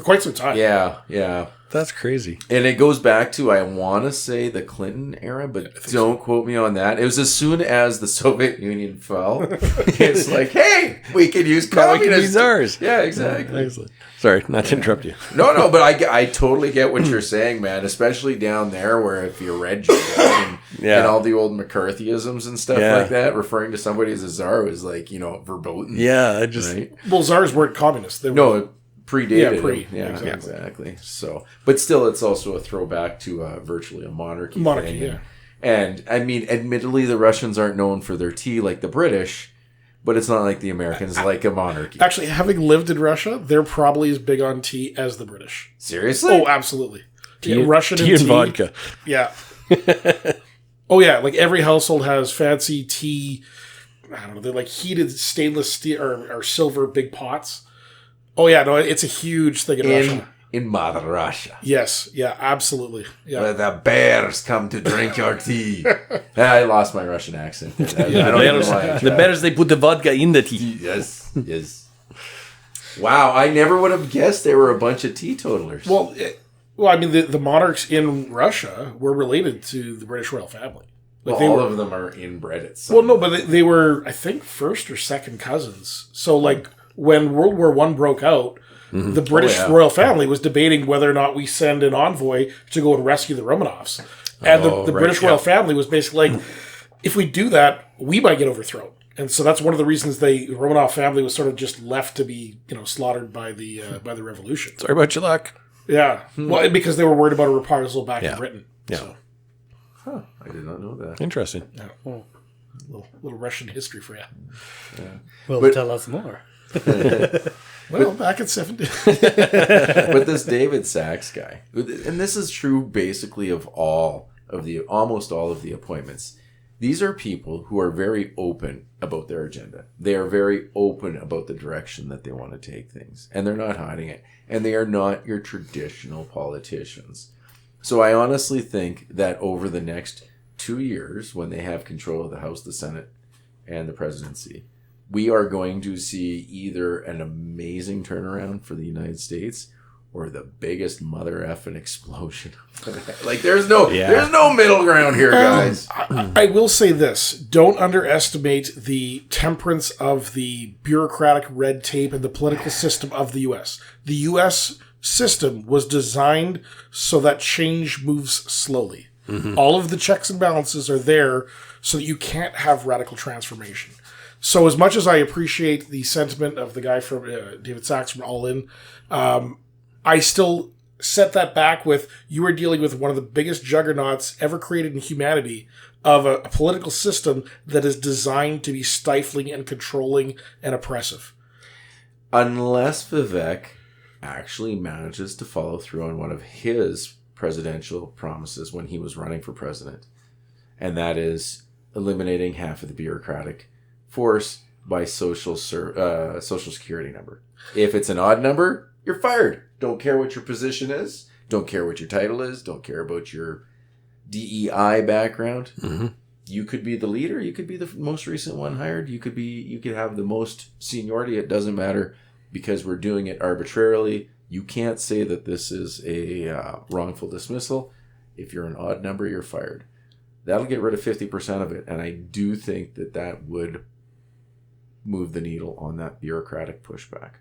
quite some time. Yeah, yeah. That's crazy. And it goes back to, I want to say, the Clinton era, but don't quote me on that. It was as soon as the Soviet Union fell. It's like, hey, we can use Now we can communists. be czars. Yeah, exactly. Excellent. Sorry, not to interrupt you. No, but I totally get what you're saying, man. Especially down there where if you read and, Yeah. and all the old McCarthyisms and stuff Yeah. like that, referring to somebody as a czar was like, verboten. Yeah, I just Right? Well, czars weren't communists. They were, No, it predated. Yeah, pre. him. Yeah, Exactly. exactly. So, but still, it's also a throwback to virtually a monarchy. Monarchy, thing. yeah. And I mean, admittedly, the Russians aren't known for their tea like the British, but it's not like the Americans like a monarchy. Actually, having lived in Russia, they're probably as big on tea as the British. Seriously? Oh, absolutely. Yeah, Russian tea and vodka. Yeah. Oh, yeah. Like every household has fancy tea. I don't know. They're like heated stainless steel or silver big pots. Oh, yeah. No, it's a huge thing in Russia. in Mother Russia. Yes. Yeah, absolutely. Yeah. Where the bears come to drink your tea. I lost my Russian accent. I don't even know why I tried. bears, they put the vodka in the tea. Yes, yes. Wow, I never would have guessed they were a bunch of teetotalers. Well, I mean, the monarchs in Russia were related to the British royal family. Like they all were, of them are inbred at some well, no, but they were, I think, first or second cousins. So, like, when World War I broke out, the British yeah. royal family was debating whether or not we send an envoy to go and rescue the Romanovs. And the right, British royal family was basically like, if we do that, we might get overthrown. And so that's one of the reasons the Romanov family was sort of just left to be, slaughtered by the revolution. Sorry about your luck. Yeah, well, because they were worried about a reprisal back in Yeah. Britain. Yeah. So, I did not know that. Interesting. little Russian history for you. Well, But- tell us more. Well, back in 70. But this David Sachs guy, and this is true basically of almost all of the appointments. These are people who are very open about their agenda. They are very open about the direction that they want to take things, and they're not hiding it. And they are not your traditional politicians. So I honestly think that over the next 2 years, when they have control of the House, the Senate, and the presidency, we are going to see either an amazing turnaround for the United States or the biggest mother effing explosion. Like there's no middle ground here, guys. I will say this. Don't underestimate the temperance of the bureaucratic red tape and the political system of the U.S. The U.S. system was designed so that change moves slowly. All of the checks and balances are there so that you can't have radical transformation. So as much as I appreciate the sentiment of the guy from David Sachs from All In, I still set that back with you are dealing with one of the biggest juggernauts ever created in humanity of a political system that is designed to be stifling and controlling and oppressive. Unless Vivek actually manages to follow through on one of his presidential promises when he was running for president, and that is eliminating half of the bureaucratic force by social security number. If it's an odd number, you're fired. Don't care what your position is. Don't care what your title is. Don't care about your DEI background. You could be the leader. You could be the most recent one hired. You could have the most seniority. It doesn't matter because we're doing it arbitrarily. You can't say that this is a wrongful dismissal. If you're an odd number, you're fired. That'll get rid of 50% of it. And I do think that would move the needle on that bureaucratic pushback.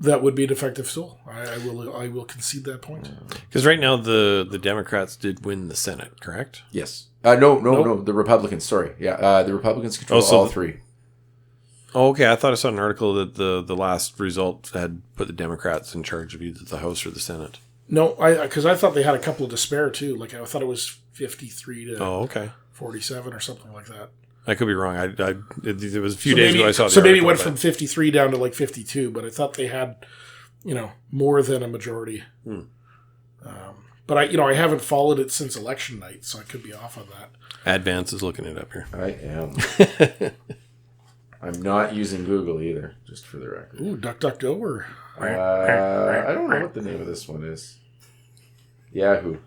That would be an effective tool. I will concede that point. Because right now the Democrats did win the Senate, correct? Yes. No. The Republicans. Sorry. Yeah. The Republicans control all three. Oh, okay. I thought I saw an article that the last result had put the Democrats in charge of either the House or the Senate. No, because I thought they had a couple to spare too. Like I thought it was 53 to 47 or something like that. I could be wrong. It was a few days ago I saw the So maybe article, it went from 53 down to like 52, but I thought they had, more than a majority. But I haven't followed it since election night, so I could be off on that. Advance is looking it up here. I am. I'm not using Google either, just for the record. Ooh, DuckDuckGo or... I don't know what the name of this one is. Yahoo.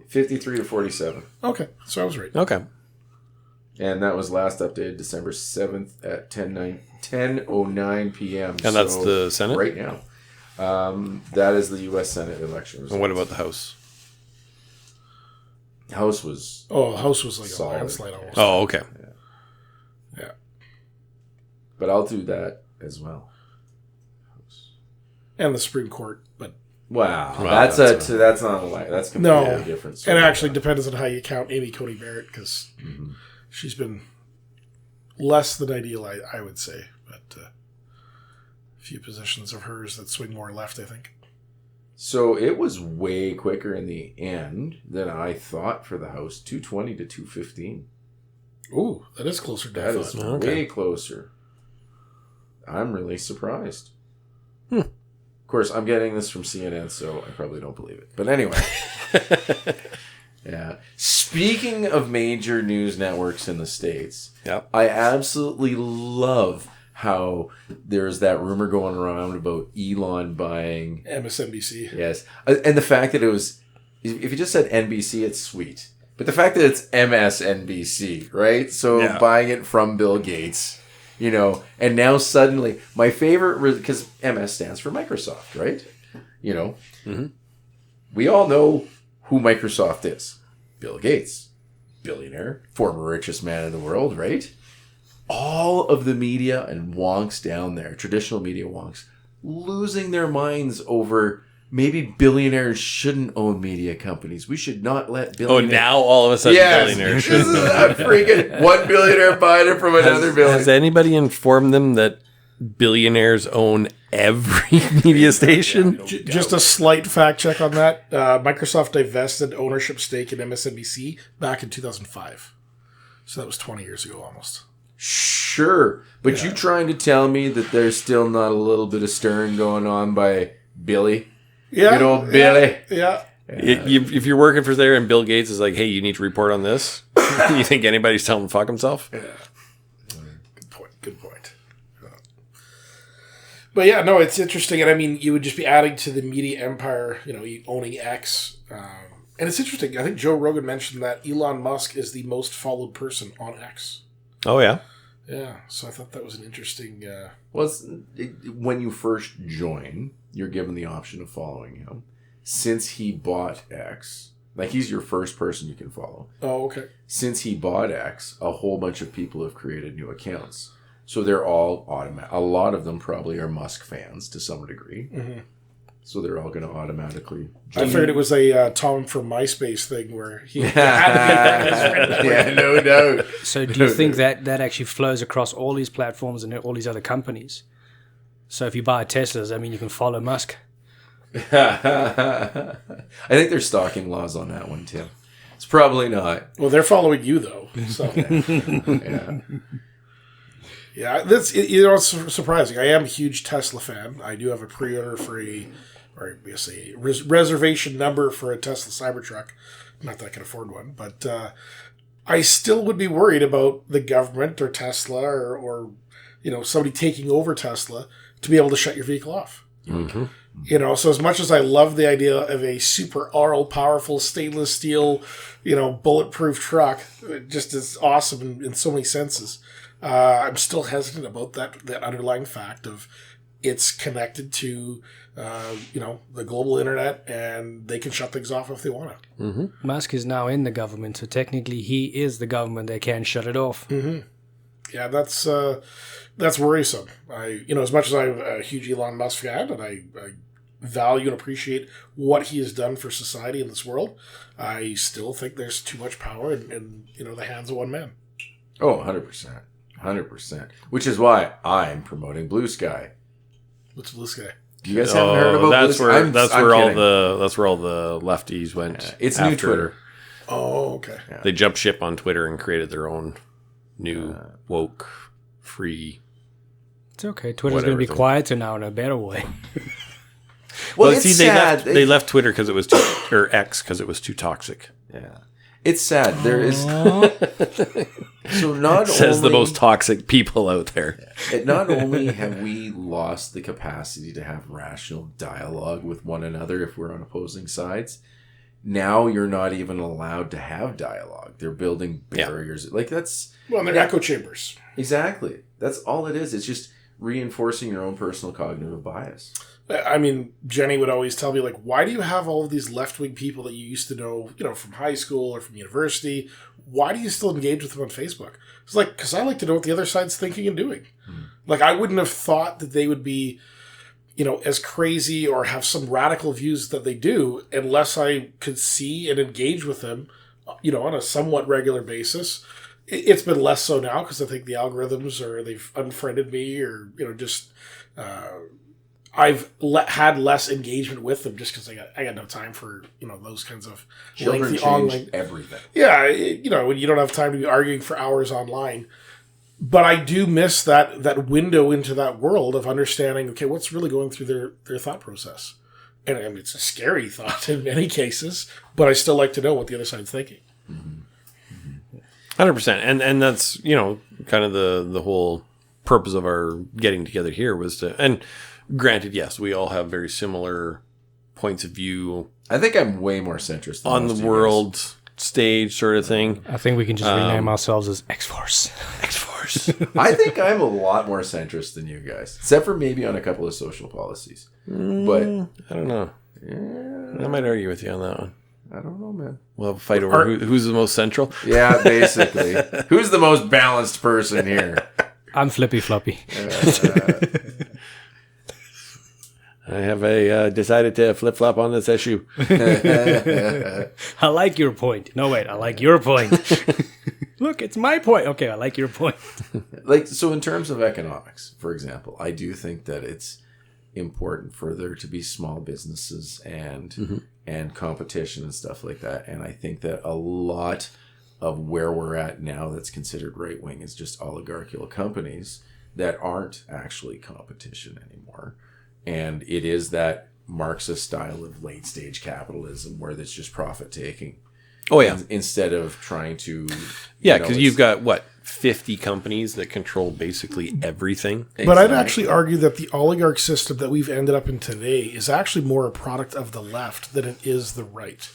53 to 47. Okay, so I was right. Okay. And that was last updated December 7th at 10:09 p.m. And that's the Senate? Right now. That is the U.S. Senate election results. And what about the House? House was... Oh, House was like solid. A landslide almost. Oh, okay. Yeah. But I'll do that as well. And the Supreme Court, but... Wow. That's not a lie. That's completely different. And it actually depends on how you count Amy Coney Barrett, because she's been less than ideal, I would say. But a few positions of hers that swing more left, I think. So it was way quicker in the end than I thought for the House. 220 to 215. Ooh, that is closer than I That thought. is way closer. I'm really surprised. Of course, I'm getting this from CNN, so I probably don't believe it. But anyway. Yeah. Speaking of major news networks in the States, I absolutely love how there's that rumor going around about Elon buying... MSNBC. Yes. And the fact that it was... If you just said NBC, it's sweet. But the fact that it's MSNBC, right? So buying it from Bill Gates... and now suddenly, my favorite, because MS stands for Microsoft, right? We all know who Microsoft is. Bill Gates, billionaire, former richest man in the world, right? All of the media and wonks down there, traditional media wonks, losing their minds over maybe billionaires shouldn't own media companies. We should not let billionaires... Oh, now all of a sudden billionaires shouldn't own that freaking one billionaire buying it from another billionaire. Has anybody informed them that billionaires own every media station? Just a slight fact check on that. Microsoft divested ownership stake in MSNBC back in 2005. So that was 20 years ago almost. Sure. But you trying to tell me that there's still not a little bit of stirring going on by Billy? Yeah. Good old Billy. Yeah. If you're working for there and Bill Gates is like, hey, you need to report on this, you think anybody's telling him to fuck himself? Yeah. Good point. But yeah, no, it's interesting. And I mean, you would just be adding to the media empire, owning X. And it's interesting. I think Joe Rogan mentioned that Elon Musk is the most followed person on X. Oh, yeah? Yeah, so I thought that was an interesting. Well, when you first join, you're given the option of following him. Since he bought X, like he's your first person you can follow. Oh, okay. Since he bought X, a whole bunch of people have created new accounts. So they're all automatic. A lot of them probably are Musk fans to some degree. Mm-hmm. So they're all going to automatically I join. figured it was a Tom from MySpace thing where he had to Yeah, no doubt. So do you think that actually flows across all these platforms and all these other companies? So if you buy a Tesla, does that mean you can follow Musk? I think there's stalking laws on that one, Tim. It's probably not. Well, they're following you though. So Yeah. yeah, that's it's surprising. I am a huge Tesla fan. I do have a pre-order for or I guess a reservation number for a Tesla Cybertruck. Not that I can afford one, but I still would be worried about the government or Tesla or somebody taking over Tesla to be able to shut your vehicle off. Mm-hmm. So as much as I love the idea of a super powerful stainless steel, bulletproof truck, just as awesome in so many senses, I'm still hesitant about that underlying fact of it's connected to, the global internet, and they can shut things off if they want to. Mm-hmm. Musk is now in the government, so technically he is the government. They can shut it off. Mm-hmm. Yeah, that's worrisome. As much as I'm a huge Elon Musk fan, and I value and appreciate what he has done for society in this world, I still think there's too much power in the hands of one man. Oh, 100%. 100%. Which is why I'm promoting Blue Sky. What's this guy? You guys haven't heard about that's Blue where Sky? that's I'm where all kidding. the lefties went. Yeah, it's after. new Twitter. Oh, okay. They jumped ship on Twitter and created their own new woke, free. It's okay. Twitter's going to be Whatever. quieter now in a better way. Well, see, it's they sad. left they left Twitter because it was too, or X because it was too toxic. Yeah. It's sad. There is... So not Says only... the most toxic people out there. Not only have we lost the capacity to have rational dialogue with one another if we're on opposing sides, now you're not even allowed to have dialogue. They're building barriers. Like that's... Well, and they're echo chambers. Exactly. That's all it is. It's just reinforcing your own personal cognitive bias. I mean, Jenny would always tell me, like, why do you have all of these left-wing people that you used to know, from high school or from university? Why do you still engage with them on Facebook? It's like, because I like to know what the other side's thinking and doing. Like, I wouldn't have thought that they would be, as crazy or have some radical views that they do unless I could see and engage with them, on a somewhat regular basis. It's been less so now because I think the algorithms they've unfriended me or, just... I've had less engagement with them just because I got no time for those kinds of Children lengthy change online. everything. Yeah, when you don't have time to be arguing for hours online. But I do miss that window into that world of understanding. Okay, what's really going through their thought process, and I mean, it's a scary thought in many cases. But I still like to know what the other side's thinking. 100%. And that's, kind of the whole purpose of our getting together here was to, and granted, yes, we all have very similar points of view I think I'm way more centrist than on most the of you world stage sort of thing. I think we can just rename ourselves as X-Force. X-Force. guys. I think I'm a lot more centrist than you guys, except for maybe on a couple of social policies. But I don't know. I might argue with you on that one. I don't know, man. We'll have a fight over who's the most central. Yeah, basically. Who's the most balanced person here? I'm Flippy Floppy. I have decided to flip-flop on this issue. I like your point. No, wait, I like your point. Look, it's my point. Okay, I like your point. Like, so in terms of economics, for example, I do think that it's important for there to be small businesses and competition and stuff like that. And I think that a lot of where we're at now that's considered right wing is just oligarchical companies that aren't actually competition anymore. And it is that Marxist style of late stage capitalism where it's just profit taking. Oh, yeah. Instead of trying to... Yeah, because you've got, 50 companies that control basically everything. But I'd actually argue that the oligarch system that we've ended up in today is actually more a product of the left than it is the right.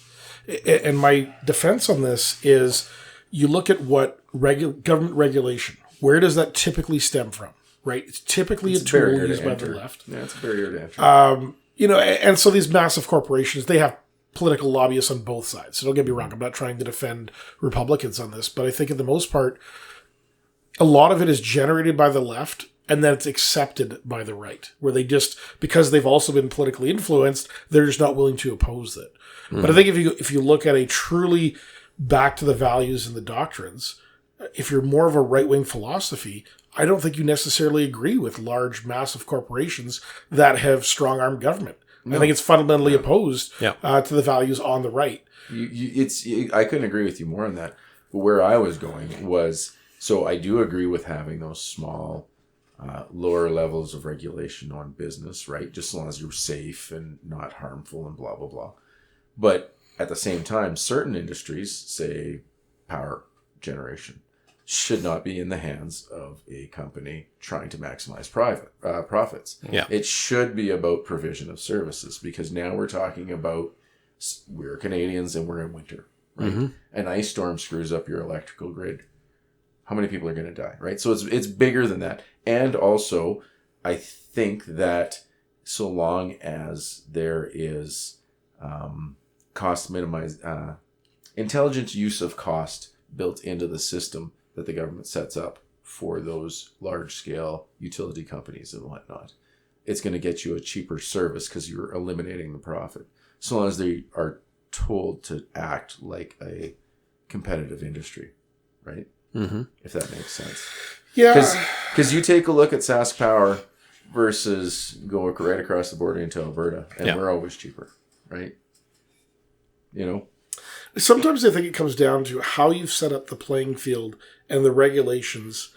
And my defense on this is you look at what government regulation, where does that typically stem from? Right? It's typically a tool used by the left. Yeah, it's a barrier to entry. And so these massive corporations, they have political lobbyists on both sides. So don't get me wrong, I'm not trying to defend Republicans on this, but I think for the most part, a lot of it is generated by the left and then it's accepted by the right, where they just, because they've also been politically influenced, they're just not willing to oppose it. But I think if you look at a truly back to the values and the doctrines, if you're more of a right-wing philosophy, I don't think you necessarily agree with large, massive corporations that have strong-armed government. No. I think it's fundamentally opposed to the values on the right. I couldn't agree with you more on that. But where I was going was, so I do agree with having those small, lower levels of regulation on business, right? Just as long as you're safe and not harmful and blah, blah, blah. But at the same time, certain industries, say power generation, should not be in the hands of a company trying to maximize profits. Yeah. It should be about provision of services, because now we're talking about, we're Canadians and we're in winter, right? Mm-hmm. An ice storm screws up your electrical grid. How many people are going to die, right? So it's bigger than that. And also, I think that so long as there is cost minimize, intelligent use of cost built into the system that the government sets up for those large-scale utility companies and whatnot, it's going to get you a cheaper service because you're eliminating the profit. So long as they are told to act like a competitive industry, right? Mm-hmm. If that makes sense. Yeah. Because you take a look at Sask Power versus go right across the border into Alberta, and we're always cheaper, right? You know? Sometimes I think it comes down to how you've set up the playing field and the regulations.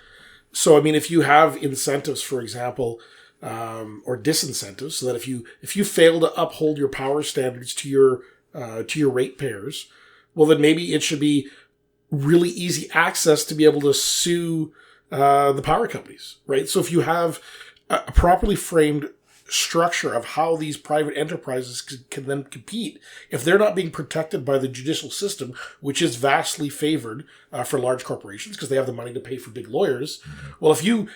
So, I mean, if you have incentives, for example, or disincentives, so that if you fail to uphold your power standards to your ratepayers, well, then maybe it should be really easy access to be able to sue the power companies, right? So if you have a properly framed structure of how these private enterprises can then compete, if they're not being protected by the judicial system, which is vastly favored for large corporations because they have the money to pay for big lawyers, well, if you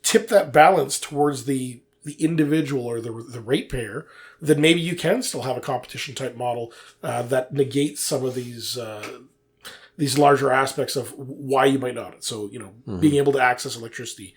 tip that balance towards the individual or the ratepayer, then maybe you can still have a competition type model that negates some of these larger aspects of why you might not. So, being able to access electricity.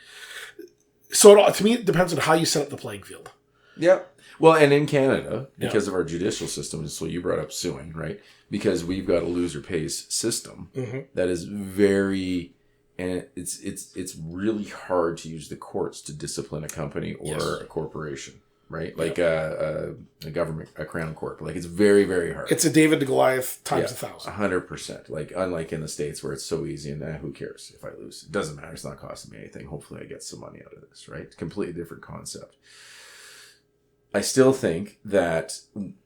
So to me, it depends on how you set up the playing field. Yeah. Well, and in Canada, because of our judicial system, so you brought up suing, right? Because we've got a loser pays system that is very, and it's really hard to use the courts to discipline a company or a corporation, right? Like a government, a crown corp. Like it's very, very hard. It's a David to Goliath times 1,000. 100%. Like unlike in the States where it's so easy and who cares if I lose? It doesn't matter. It's not costing me anything. Hopefully I get some money out of this, right? Completely different concept. I still think that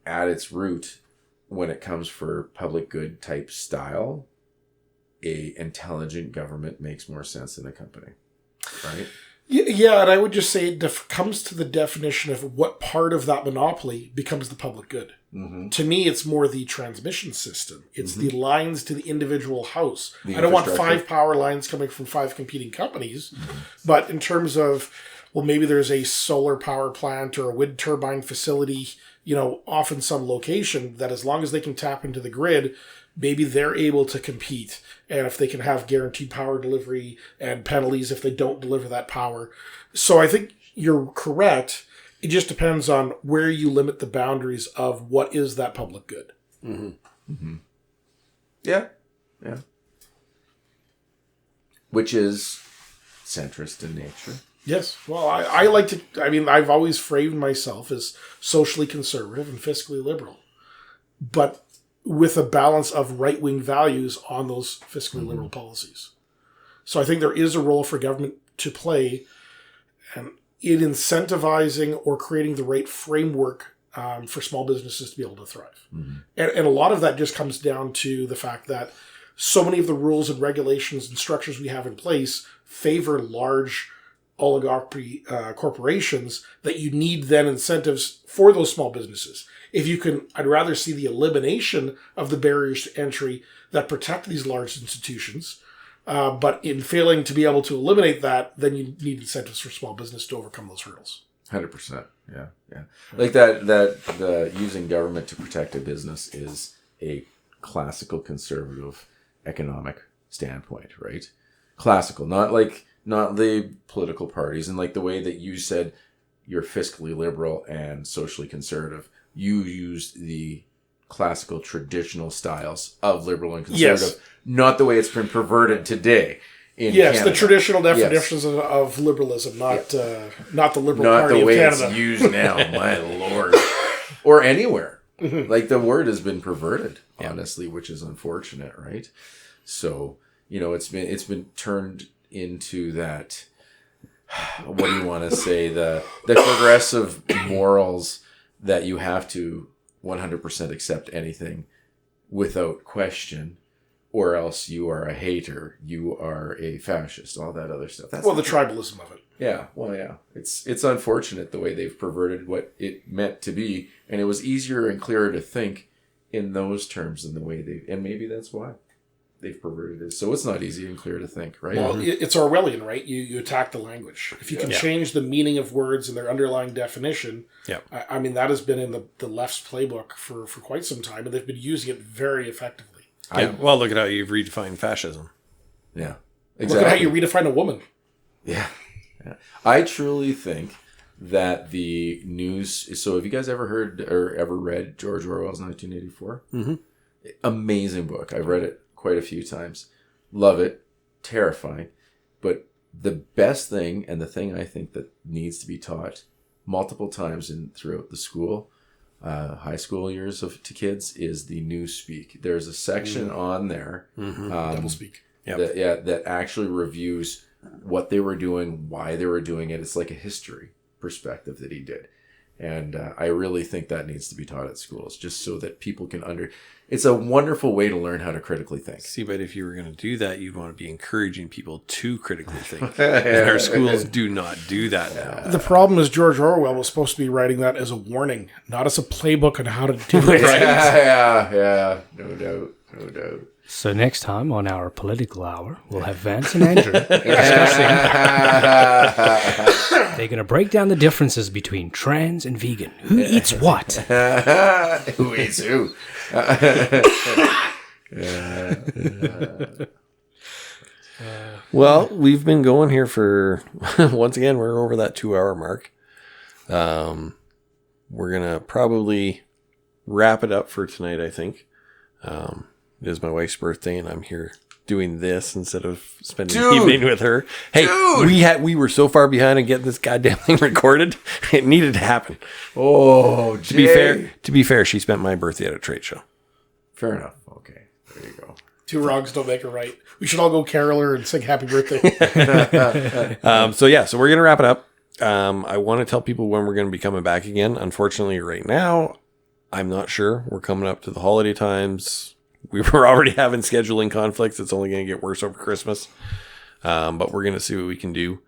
at its root, when it comes for public good type style, a intelligent government makes more sense than a company, right? Yeah, and I would just say it comes to the definition of what part of that monopoly becomes the public good. Mm-hmm. To me, it's more the transmission system. It's the lines to the individual house. I don't want 5 power lines coming from 5 competing companies, but in terms of, well, maybe there's a solar power plant or a wind turbine facility, off in some location that as long as they can tap into the grid, maybe they're able to compete. And if they can have guaranteed power delivery and penalties if they don't deliver that power. So I think you're correct. It just depends on where you limit the boundaries of what is that public good. Mm-hmm. Mm-hmm. Yeah. Yeah. Which is centrist in nature. Yes. Well, I like to, I've always framed myself as socially conservative and fiscally liberal. But with a balance of right-wing values on those fiscally liberal policies. So I think there is a role for government to play in incentivizing or creating the right framework for small businesses to be able to thrive. Mm-hmm. And a lot of that just comes down to the fact that so many of the rules and regulations and structures we have in place favor large oligarchy corporations that you need then incentives for those small businesses. I'd rather see the elimination of the barriers to entry that protect these large institutions But in failing to be able to eliminate that, then you need incentives for small business to overcome those hurdles. 100%. Yeah. Like the using government to protect a business is a classical conservative economic standpoint, right? Classical, not the political parties, and like the way that you said you're fiscally liberal and socially conservative. You used the classical traditional styles of liberal and conservative, not the way it's been perverted today. Canada. The traditional definitions of liberalism, not the Liberal Party of Canada. Not the way it's used now, my lord. Or anywhere. Like, the word has been perverted, honestly, which is unfortunate, right? So, it's been turned into that, what do you want to say, the progressive morals that you have to 100% accept anything without question, or else you are a hater, you are a fascist, all that other stuff. That's the tribalism of it. Yeah, it's unfortunate the way they've perverted what it meant to be, and it was easier and clearer to think in those terms than the way and maybe that's why they've perverted it. So it's not easy and clear to think, right? Well, it's Orwellian, right? You attack the language. If you can change the meaning of words and their underlying definition, I mean, that has been in the left's playbook for quite some time, and they've been using it very effectively. Well, look at how you've redefined fascism. Yeah, exactly. Look at how you redefine a woman. Yeah. I truly think that the news... So have you guys ever heard or ever read George Orwell's 1984? Mm-hmm. Amazing book. I've read it quite a few times. Love it. Terrifying. But the best thing, and the thing I think that needs to be taught multiple times throughout the school, high school years to kids, is the newspeak. There's a section on there, doublespeak, that actually reviews what they were doing, why they were doing it. It's like a history perspective that he did, and I really think that needs to be taught at schools, just so that people can It's a wonderful way to learn how to critically think. See, but if you were going to do that, you'd want to be encouraging people to critically think. And our schools do not do that now. The problem is George Orwell was supposed to be writing that as a warning, not as a playbook on how to do it. Yeah, no doubt. So next time on our political hour, we'll have Vance and Andrew discussing. They're going to break down the differences between trans and vegan. Who eats what? Who eats who? Well, we've been going here for, once again, we're over that 2-hour mark. We're going to probably wrap it up for tonight, I think. It is my wife's birthday, and I'm here doing this instead of spending the evening with her. Hey, we were so far behind on getting this goddamn thing recorded. It needed to happen. Oh, Jay. To be fair, she spent my birthday at a trade show. Fair enough. Okay, there you go. 2 wrongs don't make a right. We should all go carol her and sing happy birthday. So we're gonna wrap it up. I want to tell people when we're going to be coming back again. Unfortunately, right now, I'm not sure. We're coming up to the holiday times. We were already having scheduling conflicts. It's only going to get worse over Christmas. But we're going to see what we can do.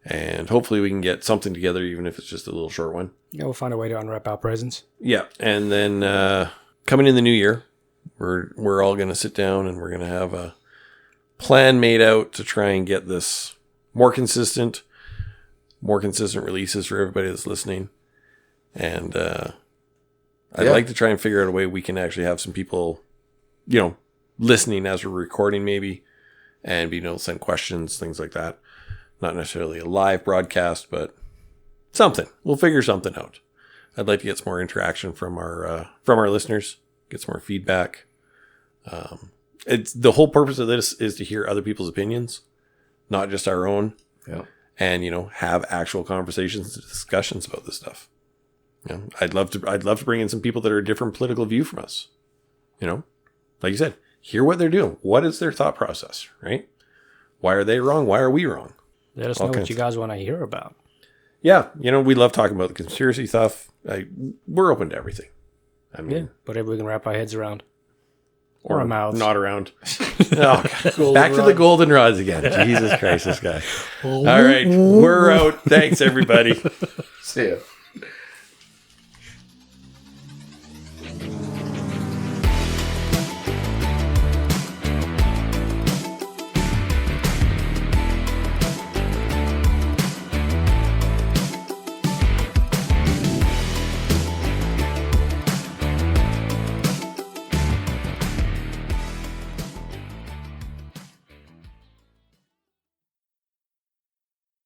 And hopefully we can get something together, even if it's just a little short one. Yeah, we'll find a way to unwrap our presents. Yeah. And then coming in the new year, we're all going to sit down and we're going to have a plan made out to try and get this more consistent releases for everybody that's listening. And I'd like to try and figure out a way we can actually have some people, listening as we're recording maybe, and being able to send questions, things like that. Not necessarily a live broadcast, but something. We'll figure something out. I'd like to get some more interaction from our listeners, get some more feedback. It's the whole purpose of this is to hear other people's opinions, not just our own. Yeah. And have actual conversations and discussions about this stuff. I'd love to bring in some people that are a different political view from us. Like you said, hear what they're doing. What is their thought process, right? Why are they wrong? Why are we wrong? Let us know what you guys want to hear about. Yeah, we love talking about the conspiracy stuff. We're open to everything. I mean, whatever we can wrap our heads around. Or our mouths. Not around. Back to the goldenrods again. Jesus Christ, this guy. All right, we're out. Thanks, everybody. See ya.